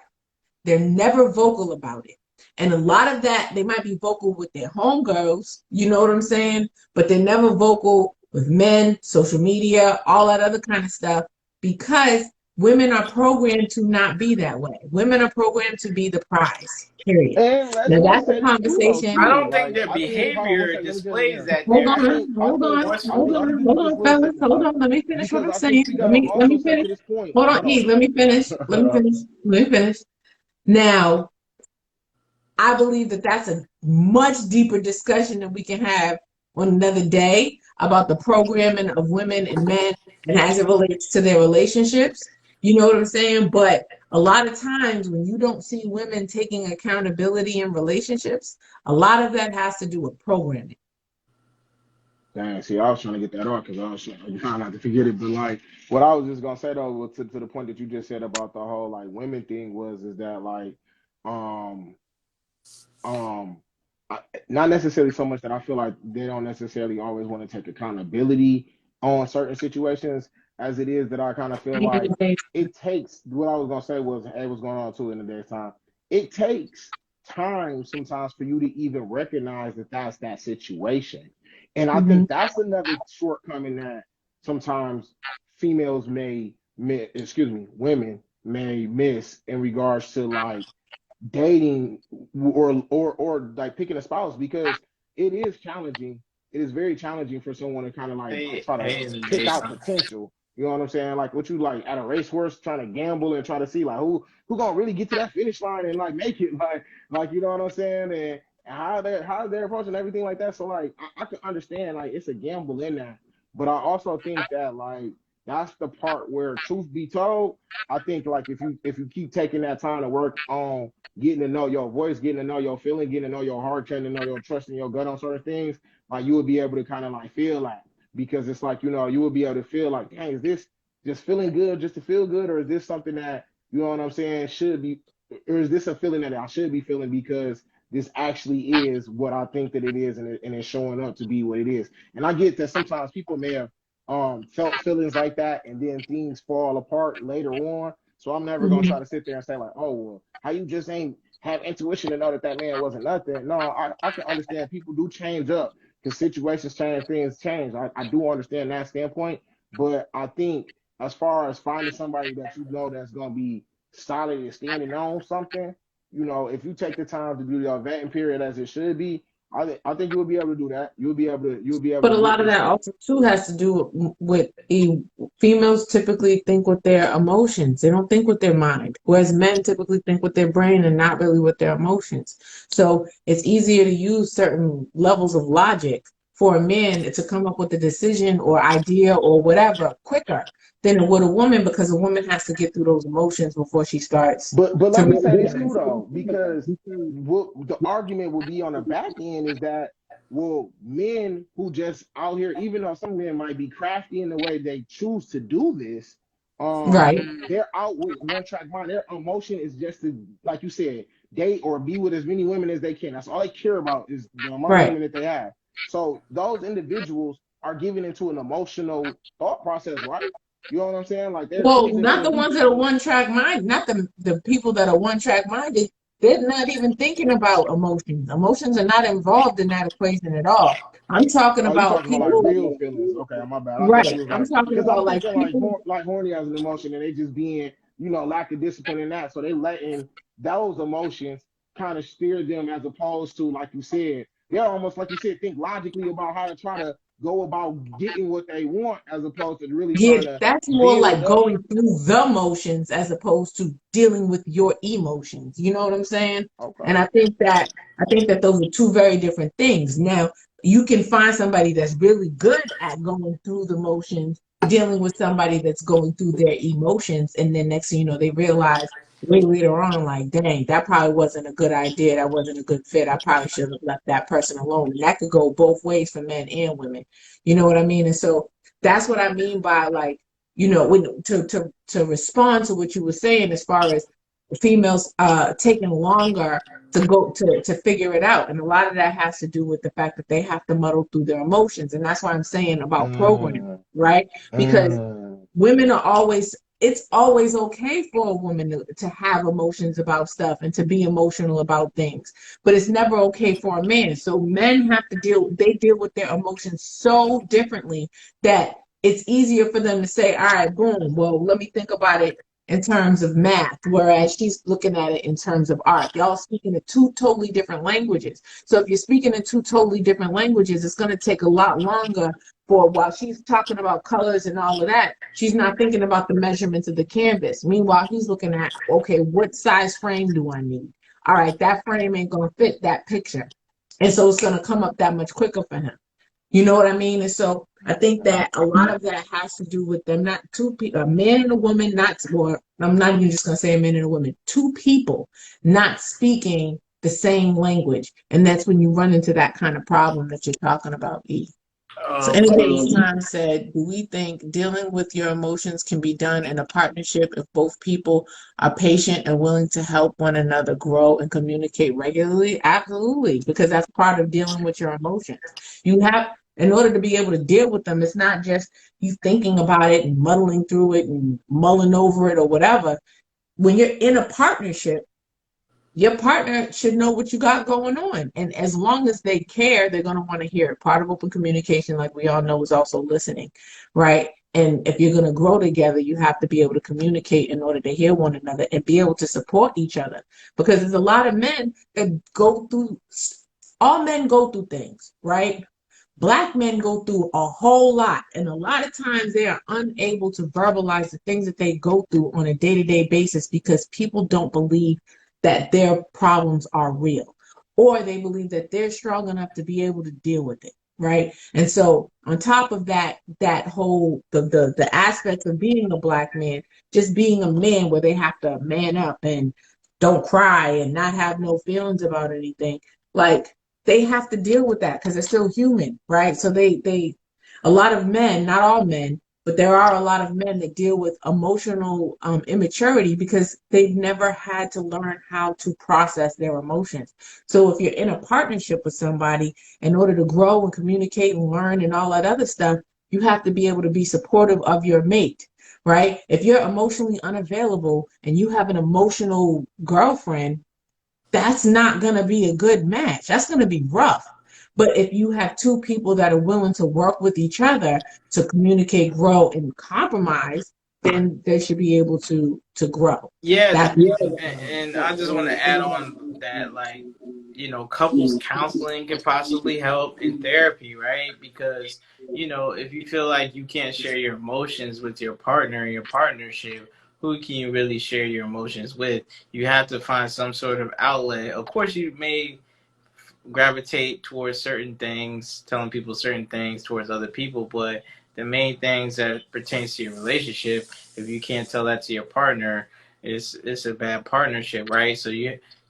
they're never vocal about it. And a lot of that, they might be vocal with their homegirls, you know what I'm saying? But they're never vocal with men, social media, all that other kind of stuff, because women are programmed to not be that way. Women are programmed to be the prize, period. And let, Now, let me that's a say this too, though, I conversation. too. don't think Like, their I think, hold on one behavior second. Let me jump in displays there. that Hold they're on, hold on, I forceful. hold think on, give me hold just on, one fellas. second, Hold though, on. Let me finish what because I'm I think saying. we Let gotta me let also me say finish. to this point. Hold on, Hold E, let me finish. Let me on. finish. Let me finish. Now, I believe that that's a much deeper discussion that we can have on another day about the programming of women and men and as it relates to their relationships. You know what I'm saying? But a lot of times when you don't see women taking accountability in relationships, a lot of that has to do with programming. Dang, see, I was trying to get that off because trying not to forget it. But like, what I was just gonna say though, was to the point that you just said about the whole like women thing was is that like, um, um, I, not necessarily so much that I feel like they don't necessarily always want to take accountability on certain situations, as it is that I kind of feel like it takes. What I was gonna say was, hey, what's going on too in the daytime? It takes time sometimes for you to even recognize that that's that situation, and I Mhm. think that's another shortcoming that sometimes females excuse me, women may miss in regards to like dating or like picking a spouse, because it is challenging. It is very challenging for someone to kind of like Hey, try to hey, in the pick out daytime. potential. You know what I'm saying? Like what you like at a racehorse trying to gamble and try to see like who gonna really get to that finish line and like make it like you know what I'm saying, and how they're approaching everything like that. So like I can understand like it's a gamble in that, but I also think that like that's the part where truth be told, I think like if you keep taking that time to work on getting to know your voice, getting to know your feeling, getting to know your heart, getting to know your trust in your gut on certain things, like you will be able to kind of like feel that, because it's like, you will be able to feel like, dang, is this just feeling good just to feel good, or is this something that, you know what I'm saying, should be, or is this a feeling that I should be feeling because this actually is what I think that it is, and it's showing up to be what it is. And I get that sometimes people may have felt feelings like that and then things fall apart later on. So I'm never gonna try Mhm. to sit there and say like, oh well, how you just ain't have intuition to know that that man wasn't nothing. No, I can understand people do change up because situations change, things change. I do understand that standpoint, but I think as far as finding somebody that you know that's gonna be solid and standing on something, if you take the time to do your vetting period as it should be, I think you will be able to do that. You'll be able But to a get lot of with that some. also too has to do females typically think with their emotions. They don't think with their mind, whereas men typically think with their brain and not really with their emotions. So it's easier to use certain levels of logic for a man to come up with a decision or idea or whatever quicker than it would a woman, because a woman has to get through those emotions before she starts But to let me say really this too though, because what the argument will be on the back end is that, well, men who just out here, even though some men might be crafty in the way they choose to do this, right. they're out with one track mind. Their emotion is just to, like you said, date or be with as many women as they can. That's all they care about is the amount of Right. women that they have. So those individuals are given into an emotional thought process, right? You know what I'm saying? Like they're Well, choosing not the to. ones that are one track mind, not the people that are one track minded. They're not even thinking about emotions. Emotions are not involved in that equation at all. I'm talking Oh, you about talking about like people, real feelings? Okay, my bad. I thought you right? was I'm like, talking because I'm about like thinking like people, like horny as an emotion, and they just being, lack of discipline in that. So they letting those emotions kind of steer them, as opposed to, like you said, they're almost like you said, think logically about how to try to go about getting what they want, as opposed to really yeah, trying to that's more build like up. going through the motions as opposed to dealing with your emotions. You know what I'm saying? And Okay. I think that those are two very different things. Now, you can find somebody that's really good at going through the motions, dealing with somebody that's going through their emotions, and then next thing you know, they realize way later on, like, dang, that probably wasn't a good idea. That wasn't a good fit. I probably should have left that person alone. And that could go both ways for men and women. You know what I mean? And so that's what I mean by like, when to respond to what you were saying as far as females taking longer to go to figure it out. And a lot of that has to do with the fact that they have to muddle through their emotions. And that's why I'm saying about programming, Mm, right? Because mm, women are always, it's always okay for a woman to have emotions about stuff and to be emotional about things, but it's never okay for a man. So men have to they deal with their emotions so differently that it's easier for them to say, all right, boom, well, let me think about it in terms of math, whereas she's looking at it in terms of art. Y'all speaking in two totally different languages. So if you're speaking in two totally different languages, it's going to take a lot longer for, while she's talking about colors and all of that, she's not thinking about the measurements of the canvas. Meanwhile, he's looking at, okay, what size frame do I need? All right, that frame ain't going to fit that picture. And so it's going to come up that much quicker for him. You know what I mean? And so I think that a lot of that has to do with them not two people, a man and a woman, not, or I'm not even just going to say a man and a woman, two people not speaking the same language. And that's when you run into that kind of problem that you're talking about, E. So anyways, Tom said, do we think dealing with your emotions can be done in a partnership if both people are patient and willing to help one another grow and communicate regularly? Absolutely, because that's part of dealing with your emotions. You have, in order to be able to deal with them, it's not just you thinking about it and muddling through it and mulling over it or whatever. When you're in a partnership, your partner should know what you got going on. And as long as they care, they're going to want to hear it. Part of open communication, like we all know, is also listening, right? And if you're going to grow together, you have to be able to communicate in order to hear one another and be able to support each other. Because there's a lot of men that go through, all men go through things, right? Black men go through a whole lot, and a lot of times they are unable to verbalize the things that they go through on a day-to-day basis because people don't believe that their problems are real, or they believe that they're strong enough to be able to deal with it, right? And so on top of that, that whole the aspect of being a black man, just being a man where they have to man up and don't cry and not have no feelings about anything, like they have to deal with that because they're still human, right? So a lot of men, not all men, but there are a lot of men that deal with emotional immaturity because they've never had to learn how to process their emotions. So if you're in a partnership with somebody, in order to grow and communicate and learn and all that other stuff, you have to be able to be supportive of your mate, right? If you're emotionally unavailable and you have an emotional girlfriend, that's not going to be a good match. That's going to be rough. But if you have two people that are willing to work with each other to communicate, grow, and compromise, then they should be able to grow. Yeah, That's and I just want to add on that, like, couples counseling can possibly help in therapy, right? Because, if you feel like you can't share your emotions with your partner in your partnership, who can you really share your emotions with? You have to find some sort of outlet. Of course, you may gravitate towards certain things, telling people certain things towards other people, but the main things that pertains to your relationship, if you can't tell that to your partner, it's a bad partnership, right? So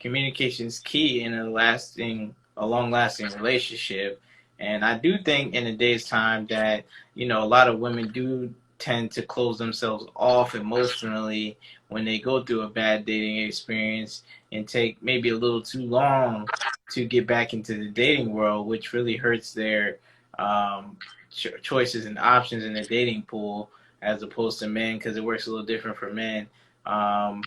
communication is key in a long lasting relationship. And I do think in a day's time that, a lot of women do tend to close themselves off emotionally when they go through a bad dating experience and take maybe a little too long to get back into the dating world, which really hurts their choices and options in the dating pool as opposed to men, because it works a little different for men. Um,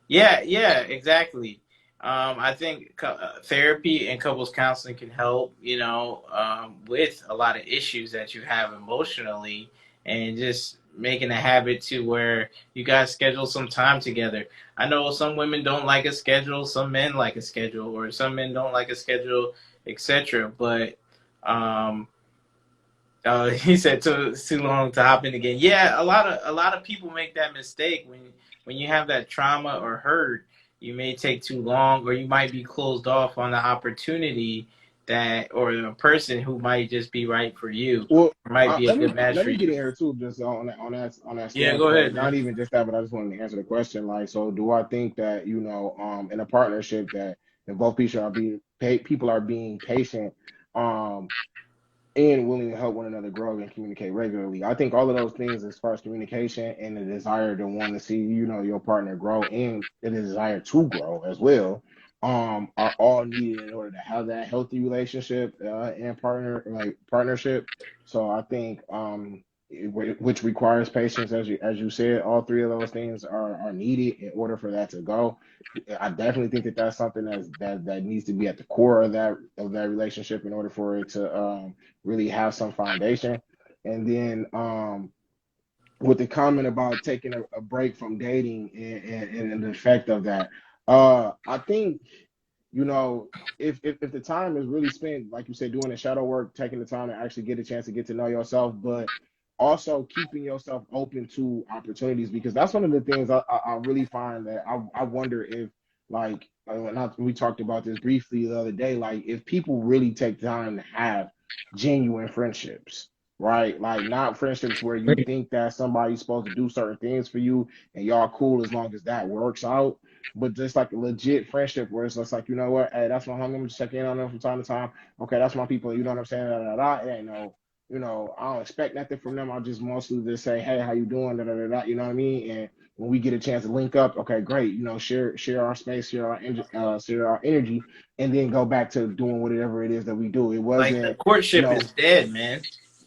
yeah, exactly. I think therapy and couples counseling can help, with a lot of issues that you have emotionally, and just making a habit to where you guys schedule some time together. I know some women don't like a schedule, some men like a schedule, or some men don't like a schedule, etc. But um, he said it's too long to hop in again. Yeah, a lot of people make that mistake when you have that trauma or hurt. You may take too long, or you might be closed off on the opportunity that, or a person who might just be right for you, well, or might be a let good me match let for me get in you. here too, just on that Yeah, go standpoint. ahead, Not man. even just that, but I just wanted to answer the question. Like, so do I think that in a partnership that both people are being patient? Um, and willing to help one another grow and communicate regularly. I think all of those things, as far as communication and the desire to want to see, your partner grow and the desire to grow as well, are all needed in order to have that healthy relationship and partnership. So I think which requires patience, as you said, all three of those things are needed in order for that to go. I definitely think that that's something that needs to be at the core of that relationship in order for it to really have some foundation. And then with the comment about taking a break from dating and the effect of that, I think you know, if the time is really spent, like you said, doing the shadow work, taking the time to actually get a chance to get to know yourself, but also keeping yourself open to opportunities, because that's one of the things I really find that I wonder if, like, we talked about this briefly the other day, like, if people really take time to have genuine friendships, right? Like, not friendships where you think that somebody's supposed to do certain things for you and y'all cool as long as that works out, but just like a legit friendship where it's just like, you know what, hey, that's my homie. I'm just checking in on them from time to time. Okay, that's my people. You know what I'm saying? Da, da, da, da. It ain't no, I don't expect nothing from them. I just mostly just say, hey, how you doing? Da, da, da, da. You know what I mean? And when we get a chance to link up, okay, great. Share our space, share our energy, and then go back to doing whatever it is that we do. It Like the wasn't, you courtship know, is dead, man.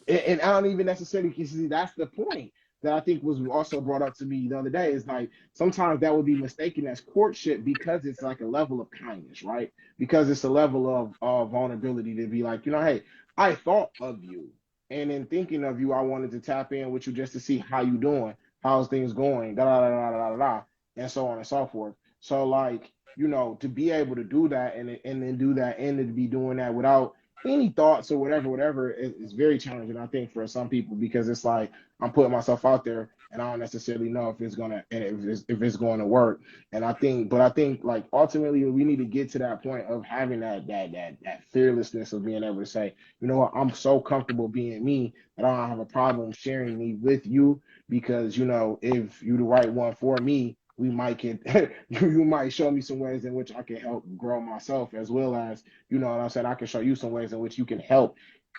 and I don't even necessarily see that's the point that I think was also brought up to me the other day is like sometimes that would be mistaken as courtship because it's like a level of kindness, right? Because it's a level of vulnerability to be like, hey, I thought of you, and in thinking of you, I wanted to tap in with you just to see how you doing, how's things going, da da da da da da, da, and so on and so forth. So like, to be able to do that and then do that and to be doing that without any thoughts or whatever is very challenging, I think, for some people because it's like I'm putting myself out there and I don't necessarily know if it's gonna and if it's going to work. But I think like ultimately we need to get to that point of having that fearlessness of being able to say, you know what, I'm so comfortable being me that I don't have a problem sharing me with you because if you're the right one for me, we might get you might show me some ways in which I can help grow myself as well as what I'm saying? I can show you some ways in which you can help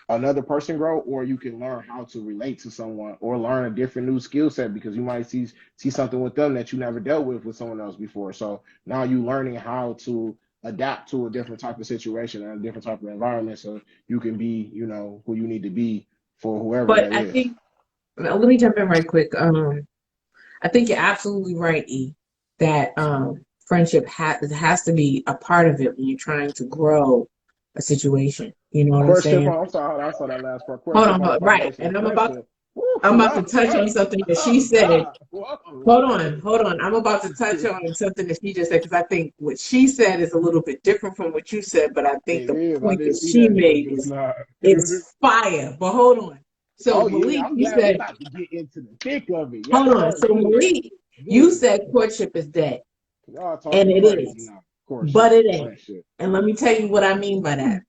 another person grow, or you can learn how to relate to someone or learn a different new skill set because you might see something with them that you never dealt with someone else before. So now you learning how to adapt to a different type of situation and a different type of environment so you can be, who you need to be for whoever But that I is. think, let me jump in right quick. I think you're absolutely right, E, that friendship has to be a part of it when you're trying to grow a situation. You know what I'm Courtship saying? on, I'm sorry, I saw that last part. Hold Courtship on, on the right. foundation And of friendship. Woo, I'm about to whoa, touch on hey, something that she oh said. God, whoa, Hold on. I'm about to touch on something that she just said because I think what she said is a little bit different from what you said, but I think it the is. I point didn't that see she that clip made just now. is fire. But hold on. So Oh yeah, Malik, I'm you glad we said, about to get into the thick of it. Yes, hold on. sir. So Good, Malik, you good. said courtship is dead, Y'all and talking it crazy is, now. but Courtship, it ain't. friendship. And let me tell you what I mean by that.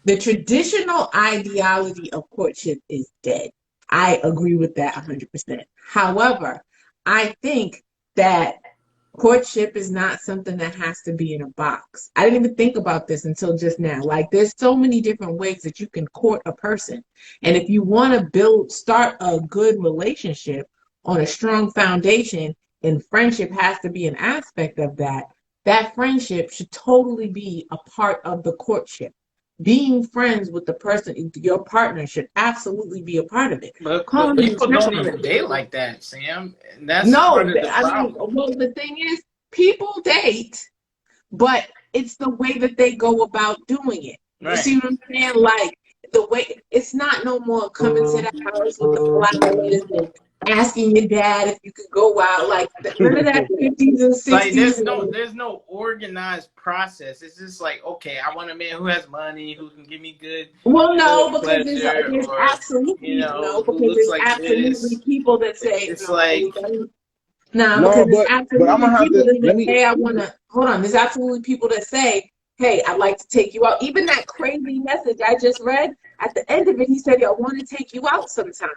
The traditional ideology of courtship is dead. I agree with that 100%. However, I think that courtship is not something that has to be in a box. I didn't even think about this until just now. Like, there's so many different ways that you can court a person. And if you want to start a good relationship on a strong foundation, and friendship has to be an aspect of that, that friendship should totally be a part of the courtship. Being friends with the person, your partner, should absolutely be a part of it. But Calling them, people don't texting even them. date like that, Sam. And that's No, part of the I mean, problem. well, the thing is, people date, but it's the way that they go about doing it. You see Right. what I'm saying? Like the way it's not no more coming to the house with the flowers and asking your dad if you could go out. Like none of that 50s and Like 60s. And, there's no organized process. It's just like, okay, I want a man who has money, who can give me well, no, good because pleasure, there's or absolutely no, who because looks there's like absolutely this. people that say It's no. like, Nah, No, because there's but I'm absolutely gonna have people to that let say, me. hey, I want to, hold on. There's absolutely people that say, hey, I'd like to take you out. Even that crazy message I just read, at the end of it, he said, I want to take you out sometime.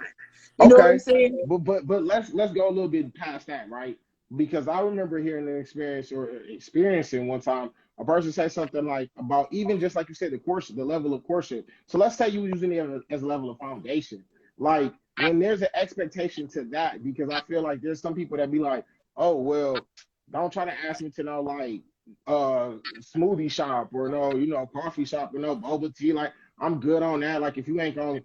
You know what I'm Okay, saying? but let's go a little bit past that, right? because I remember hearing an experience or experiencing one time a person say something like about even just like you said, the course, the level of courtship. So let's say you using it as a level of foundation. Like when there's an expectation to that, because I feel like there's some people that be like, oh well, don't try to ask me to know like smoothie shop or no, coffee shop or no boba tea. Like I'm good on that. Like if you ain't gonna,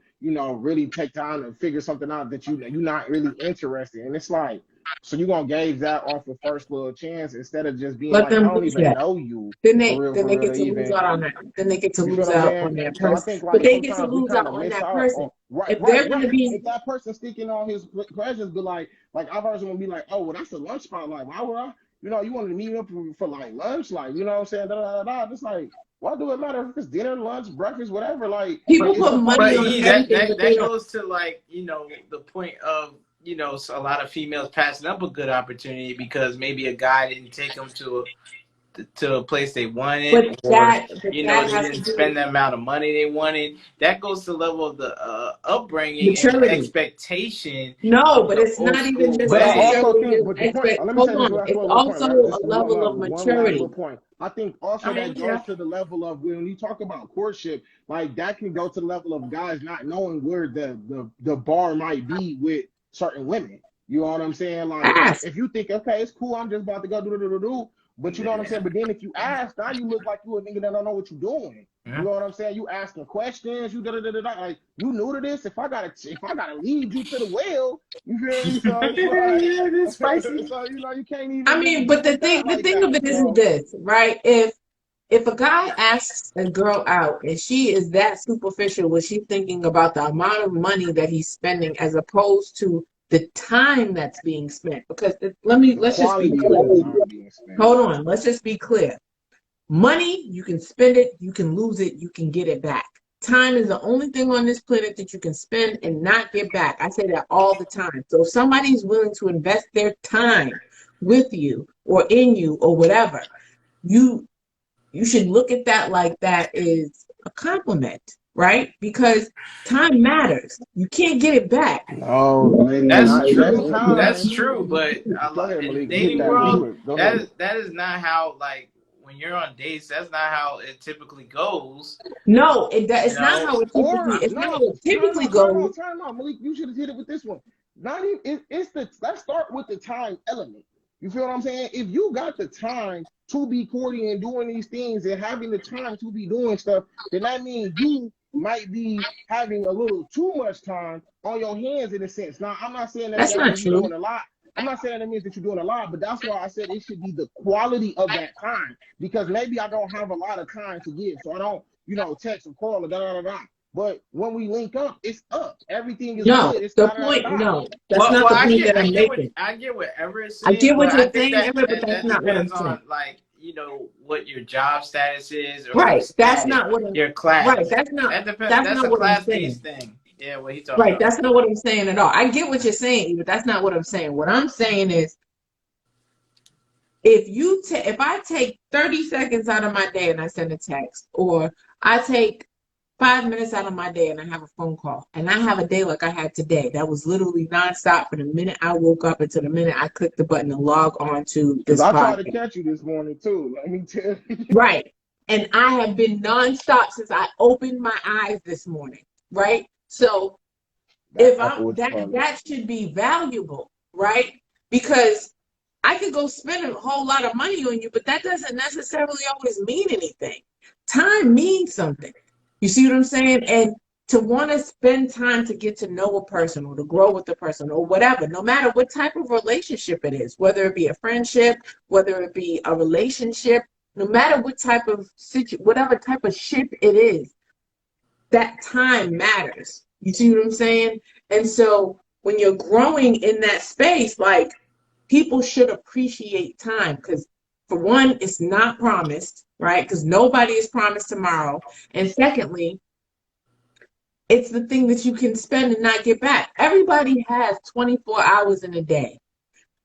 really take time to figure something out that you're not really interested. And it's like, so you're gonna gauge that off the first little chance instead of just being Let like, I them don't lose even that. know you Then for they real get to to lose even, out on that. Then they get to you feel lose what I'm out saying? on that So I person. think But like they get to sometimes we lose kind out of on miss that out on, person. right, If right, they're gonna right. be If that person's sticking on his pleasures, but like I've heard someone be like, oh well, that's a lunch spot. Like why would I? You wanted to meet me up for like lunch, like you know what I'm saying? Da, da, da, da. Just like, why do it matter if it's dinner, lunch, breakfast, whatever? Like people But it's put the money but on E, foundation. everything, that but they that don't. goes to like the point of a lot of females passing up a good opportunity because maybe a guy didn't take them to a place they wanted, or But that they has to didn't do spend the amount of money they wanted. That goes to the level of the with upbringing and the maturity. expectation No, of but the it's old not even school But I wedding. also necessarily think, just but the point, expect. let me Hold say this on, last it's little point, also right? a Just level of one last little maturity. point. I think I also mean, that yeah. goes to the level of when you talk about courtship, like that can go to the level of guys not knowing where the bar might be with certain women. You know what I'm saying? Like Ask. if you think, okay, it's cool, I'm just about to go do, but you know what I'm saying? But then if you ask, now you look like you a nigga that don't know what you're doing. You Yeah. know what I'm saying? You asking questions, you like you new to this. If I gotta lead you to the well, you feel me? So it's like Yeah, that's spicy. so you can't I even really mean, get but with that the like thing of that. it isn't So this, right? If a guy asks a girl out and she is that superficial where she's thinking about the amount of money that he's spending as opposed to the time that's being spent, because the let's just be quality of clear. that time being spent. Hold on, let's just be clear. Money, you can spend it, you can lose it, you can get it back. Time is the only thing on this planet that you can spend and not get back. I say that all the time. So if somebody's willing to invest their time with you or in you or whatever, you you should look at that like that is a compliment, right? Because time matters. You can't get it back. No, lady, That's not just true. That's time. true. But Go ahead, in the Malik. Hit dating that real world, quick. Go ahead. that is not how, like, when you're on dates. That's not how it typically goes. No, You it's not know. how it typically. Or It's not not how it typically goes. time out. Malik, you should have hit it with this one. Not even it's the let's start with the time element. You feel what I'm saying? If you got the time to be courting and doing these things and having the time to be doing stuff, then that means you might be having a little too much time on your hands in a sense. Now, I'm not saying that That's that not means you're true. doing a lot. I'm not saying that means that you're doing a lot, but that's why I said it should be the quality of that time because maybe I don't have a lot of time to give, so I don't, text or call or da da da da. But when we link up, it's up. Everything is No, good. It's the da da da point. da. No, that's Well, not the I point get, that I'm making. I get what Everett's I saying, get but what I you're think saying, that Everett, but that, that's that not what I'm depends saying. on, like, what your job status is, or your Right. That's status, not what I'm. your Right. class. That's not. That depends. That's That's not a what I'm class saying. based thing. Yeah, what he talking Right. about. That's not what I'm saying at all. I get what you're saying, but that's not what I'm saying. What I'm saying is, if I take 30 seconds out of my day and I send a text, or I take 5 minutes out of my day and I have a phone call, and I have a day like I had today, that was literally nonstop from the minute I woke up until the minute I clicked the button to log on to Because this I tried to podcast. catch you this morning too. Let me tell you. Right. And I have been nonstop since I opened my eyes this morning. Right. So That if I'm Applewood Park. that should be valuable, right? Because I could go spend a whole lot of money on you, but that doesn't necessarily always mean anything. Time means something. You see what I'm saying? And to want to spend time to get to know a person or to grow with a person or whatever, no matter what type of relationship it is, whether it be a friendship, whether it be a relationship, no matter what type of whatever type of ship it is, that time matters. You see what I'm saying? And so when you're growing in that space, like people should appreciate time because for one, it's not promised, right? Because nobody is promised tomorrow. And secondly, it's the thing that you can spend and not get back. Everybody has 24 hours in a day.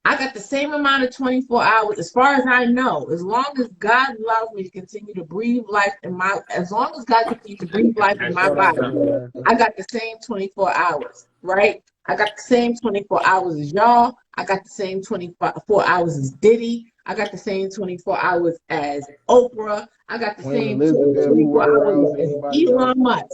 I got the same amount of 24 hours, as far as I know, as long as God allows me to continue to breathe life as long as God continues to breathe life in Yes, my sir. body, Amen, America. I got the same 24 hours, right? I got the same 24 hours as y'all. I got the same 24 hours as Diddy. I got the same 24 hours as Oprah. I got the Queen same Elizabeth, 24 whoever hours else, as anybody else. Elon Musk.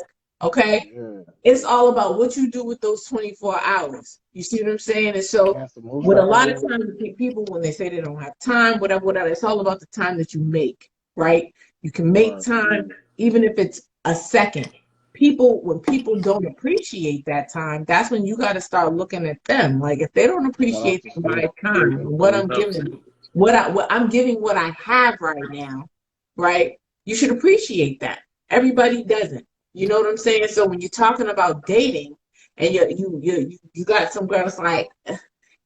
Okay? Yeah. It's all about what you do with those 24 hours. You see what I'm saying? And so, Cancel with a Musa lot of career. times, people, when they say they don't have time, whatever, whatever, it's all about the time that you make, right? You can make Right. time, even if it's a second. When people don't appreciate that time, that's when you got to start looking at them. Like, if they don't Shout out appreciate to my Scoop. time and what I'm giving, what I'm giving, what I have right now, right? You should appreciate that. Everybody doesn't. You know what I'm saying? So when you're talking about dating, and you got some girls like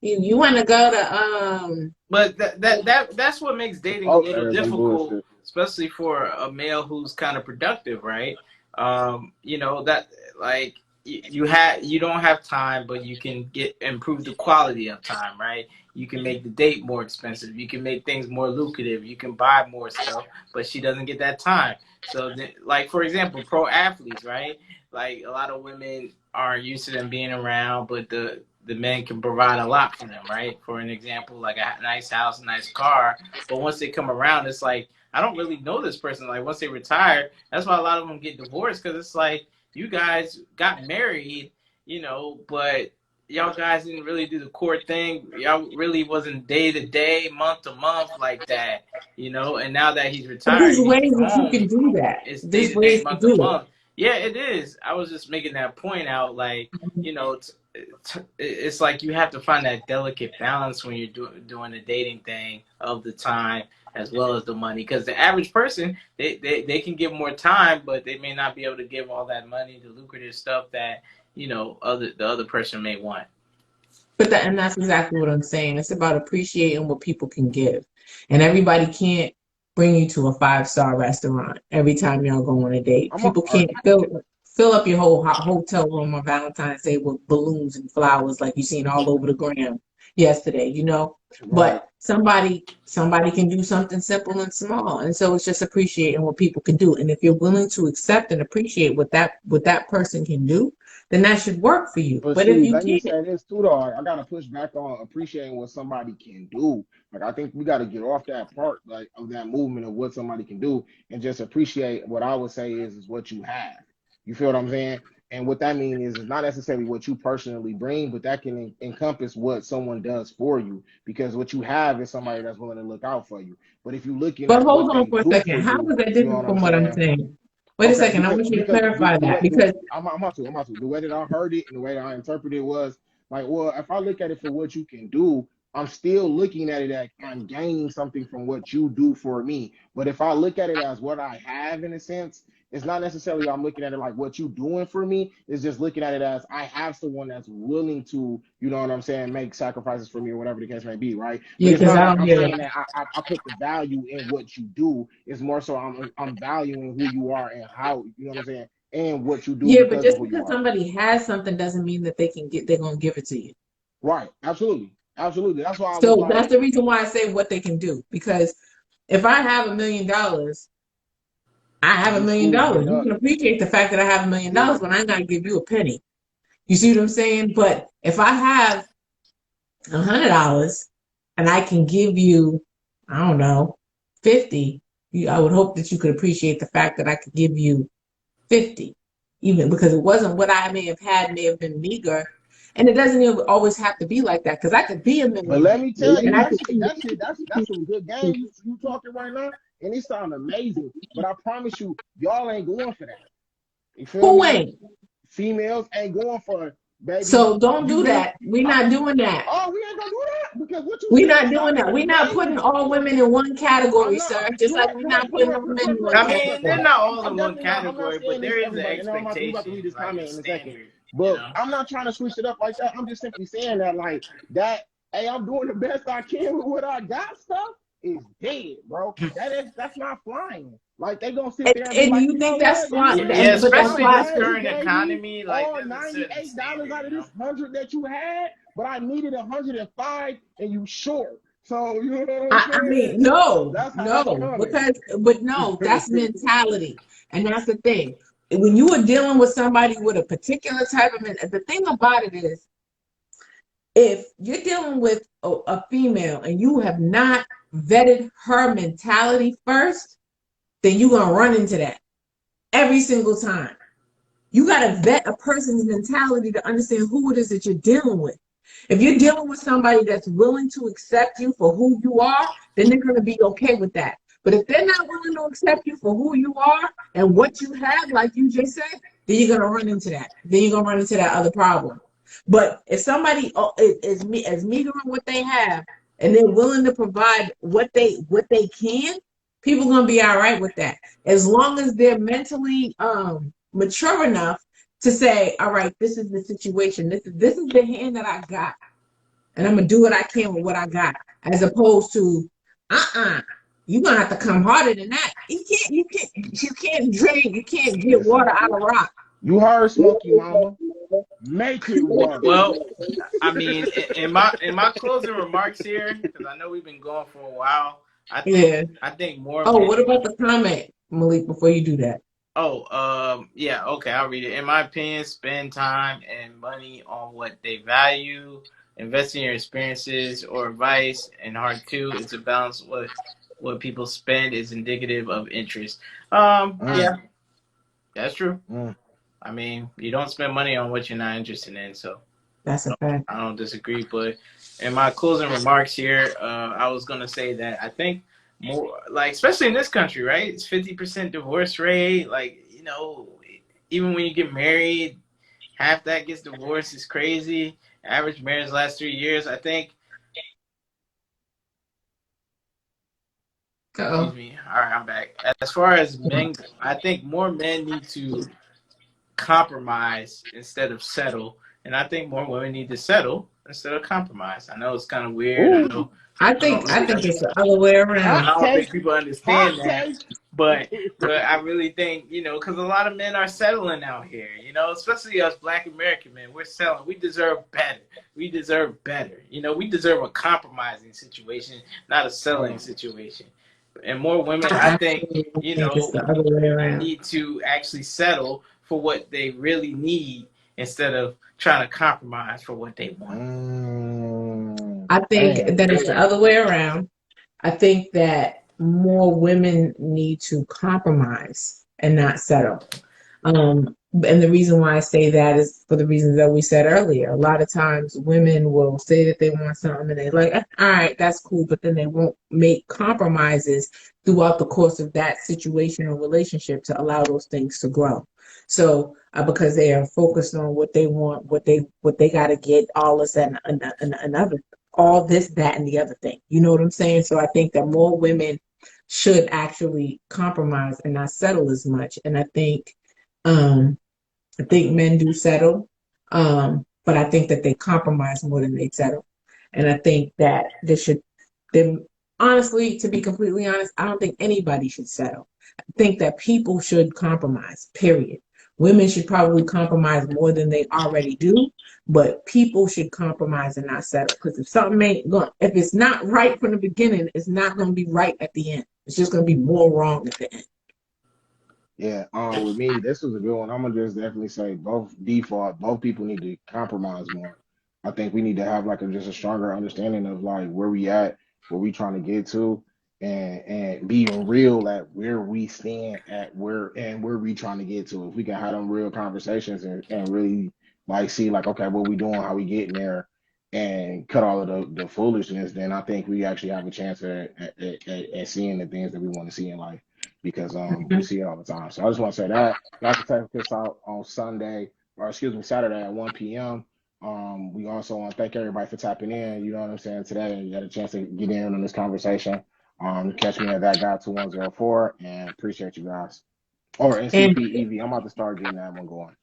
you want to go to But that's what makes dating a Oh, little there's some difficult, bullshit. especially for a male who's kind of productive, right? You know that like you don't have time, but you can improve the quality of time, right? You can make the date more expensive. You can make things more lucrative. You can buy more stuff, but she doesn't get that time. So, like for example, pro athletes, right? Like a lot of women are used to them being around, but the men can provide a lot for them, right? For an example, like a nice house, a nice car. But once they come around, it's like, I don't really know this person. Like once they retire, that's why a lot of them get divorced because it's like, you guys got married, you know, but y'all guys didn't really do the core thing. Y'all really wasn't day to day, month to month like that, you know. And now that he's but retired there's and he's ways that you home, can do that. it's day There's to day, ways to month to do it. month. Yeah, it is. I was just making that point out, like, you know, it's like you have to find that delicate balance when you're doing the dating thing of the time as well as the money, because the average person they can give more time, but they may not be able to give all that money, the lucrative stuff that, you know, the other person may want. And that's exactly what I'm saying. It's about appreciating what people can give. And everybody can't bring you to a 5-star restaurant every time y'all go on a date. I'm a, People can't fill up your whole hotel room on Valentine's Day with balloons and flowers like you seen all over the gram yesterday, you know? right. But somebody can do something simple and small. And so it's just appreciating what people can do. And if you're willing to accept and appreciate what that person can do, then that should work for you. But But if see, you let me can't, say this too, though. I gotta push back on appreciating what somebody can do. Like I think we gotta get off that part, like of that movement of what somebody can do, and just appreciate what I would say is what you have. You feel what I'm saying? And what that means is not necessarily what you personally bring, but that can encompass what someone does for you. Because what you have is somebody that's willing to look out for you. But if you're looking but at hold what on they for a do second. for How you, is that you know what different I'm from what I'm saying? saying? Wait a Okay, second. I want you to because clarify the that way because I'm about to the way that I heard it and the way that I interpreted it was like, well, if I look at it for what you can do, I'm still looking at it as I'm gaining something from what you do for me. But if I look at it as what I have in a sense, it's not necessarily I'm looking at it like what you doing for me. It's just looking at it as I have someone that's willing to, you know what I'm saying, make sacrifices for me or whatever the case may be, right? But yeah, it's because not I like don't I'm hear saying that. that I put the value in what you do. It's more so I'm valuing who you are and how, you know what I'm saying, and what you do Yeah, but because of just who you because are. somebody has something doesn't mean that they're gonna give it to you. Right. Absolutely. Absolutely. That's why I was So that's like, the reason why I say what they can do. Because if I have $1 million, I have a you million scooped dollars. it You up. can appreciate the fact that I have $1 million, Yeah. but I'm not gonna give you a penny. You see what I'm saying? But if I have $100 and I can give you, I don't know, 50, I would hope that you could appreciate the fact that I could give you 50, even because it wasn't what I may have been meager. And it doesn't even always have to be like that because I could be a But let millionaire me tell and you, I could be. that's some good game you talking right now. And it sounds amazing. But I promise you, y'all ain't going for that. You feel Who me? ain't? Females ain't going for baby. So don't You do really that. We're not doing that. oh, we ain't gonna do that because what you We're said not doing that. We're sounded not putting amazing. all women in one category, I'm not. sir. Just like we're not putting all men in one I mean, they're category. not all I'm in one definitely not. I'm not category, but saying this there is an everybody. And we about to read expectation, this like a comment in a second. standard, you But know. I'm not trying to switch it up like that. I'm just simply saying that like that. Hey, I'm doing the best I can with what I got. Stuff is dead, bro. That's not flying. Like they gonna sit there and be And like, you you know think that's what? fly, Yeah, but that's I'm especially in why I this glad said, you current gave me economy, like all there's a certain $98 standard, out you of know. this 100 that you had, but I needed 105 and you short. So you know what I'm I saying? mean, no, That's how that's no, coming. but no, that's mentality. And that's the thing. When you are dealing with somebody with a particular type of, the thing about it is, if you're dealing with a female and you have not vetted her mentality first, then you're gonna run into that every single time. You got to vet a person's mentality to understand who it is that you're dealing with. If you're dealing with somebody that's willing to accept you for who you are, then they're going to be okay with that. But if they're not willing to accept you for who you are and what you have, like you just said, then you're going to run into that. Then you're going to run into that other problem. But if somebody is meagering what they have and they're willing to provide what they can, people are going to be all right with that. As long as they're mentally mature enough to say, all right, this is the situation. This is the hand that I got, and I'm gonna do what I can with what I got, as opposed to, you're gonna have to come harder than that. You can't drink, you can't get water Listen, out of rock. you heard Smokey Mama. Make it work. Well, I mean, in my closing remarks here, because I know we've been going for a while. I think Yeah. I think more Oh, men. what about the comment, Malik? Before you do that, Oh, yeah, okay, I'll read it. In my opinion, spend time and money on what they value. Invest in your experiences or advice. And hard two, it's a balance. What people spend is indicative of interest. Yeah, that's true. Mm. I mean, you don't spend money on what you're not interested in, so that's a fact. I don't disagree. But in my closing remarks here, I was gonna say that I think more like, especially in this country, right? It's 50% divorce rate. Like, even when you get married, half that gets divorced. Is crazy. Average marriage lasts 3 years. I think. Excuse Uh-oh. me. All right, I'm back. As far as men, I think more men need to compromise instead of settle, and I think more women need to settle instead of compromise. I know it's kind of weird. I Ooh, know I I don't think I really think it's understand. the other way I hot around. don't take, think people hot understand that, take. but I really think, because a lot of men are settling out here. Especially us Black American men. We're settling. We deserve better. We deserve better. We deserve a compromising situation, not a selling situation. And more women, I I think, absolutely think it's the other way around. need to actually settle for what they really need instead of trying to compromise for what they want. I think Man. that it's the other way around. I think that more women need to compromise and not settle. And the reason why I say that is for the reasons that we said earlier. A lot of times women will say that they want something and they're like, all right, that's cool, but then they won't make compromises throughout the course of that situation or relationship to allow those things to grow. So because they are focused on what they want, what they got to get, all this and another, all this, that, and the other thing. You know what I'm saying? So I think that more women should actually compromise and not settle as much. And um, I think men do settle, but I think that they compromise more than they settle. And I think that then honestly, to be completely honest, I don't think anybody should settle. I think that people should compromise, period. Women should probably compromise more than they already do, but people should compromise and not settle. Because if it's not right from the beginning, it's not going to be right at the end. It's just going to be more wrong at the end. Yeah, with me, this was a good one. I'm gonna just definitely say both default, both people need to compromise more. I think we need to have like just a stronger understanding of like where we at, where we trying to get to, and being real at where we stand at where we trying to get to. If we can have them real conversations and really like see like okay, what we doing, how we getting there, and cut all of the foolishness, then I think we actually have a chance at seeing the things that we want to see in life because we Mhm. see it all the time. So I just want to say that. Y'all can check this out on Sunday, or excuse me, Saturday at 1 p.m. We also want to thank everybody for tapping in. You know what I'm saying? Today, you got a chance to get in on this conversation. Catch me at that guy 2104 and appreciate you guys. Or And NCP EV. I'm about to start getting that one going.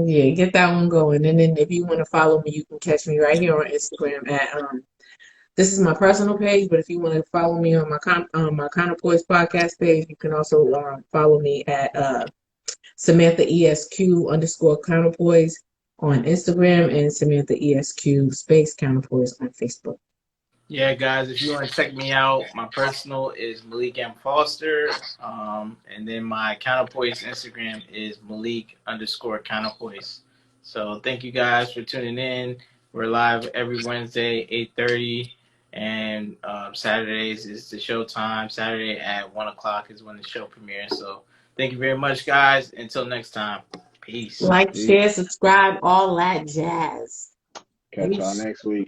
yeah, get that one going. And then if you want to follow me, you can catch me right here on Instagram at this is my personal page, but if you want to follow me on my Counterpoise podcast page, you can also follow me at Samantha ESQ underscore Counterpoise on Instagram and Samantha ESQ space Counterpoise on Facebook. Yeah, guys, if you want to check me out, my personal is Malik M. Foster. And then my Counterpoise Instagram is Malik underscore Counterpoise. So thank you guys for tuning in. We're live every Wednesday, 8:30, and Saturdays is the show time. Saturday at 1 o'clock is when the show premieres. So thank you very much, guys. Until next time, peace. Like, Peace. share, subscribe, all that jazz. Catch y'all Peace. next week.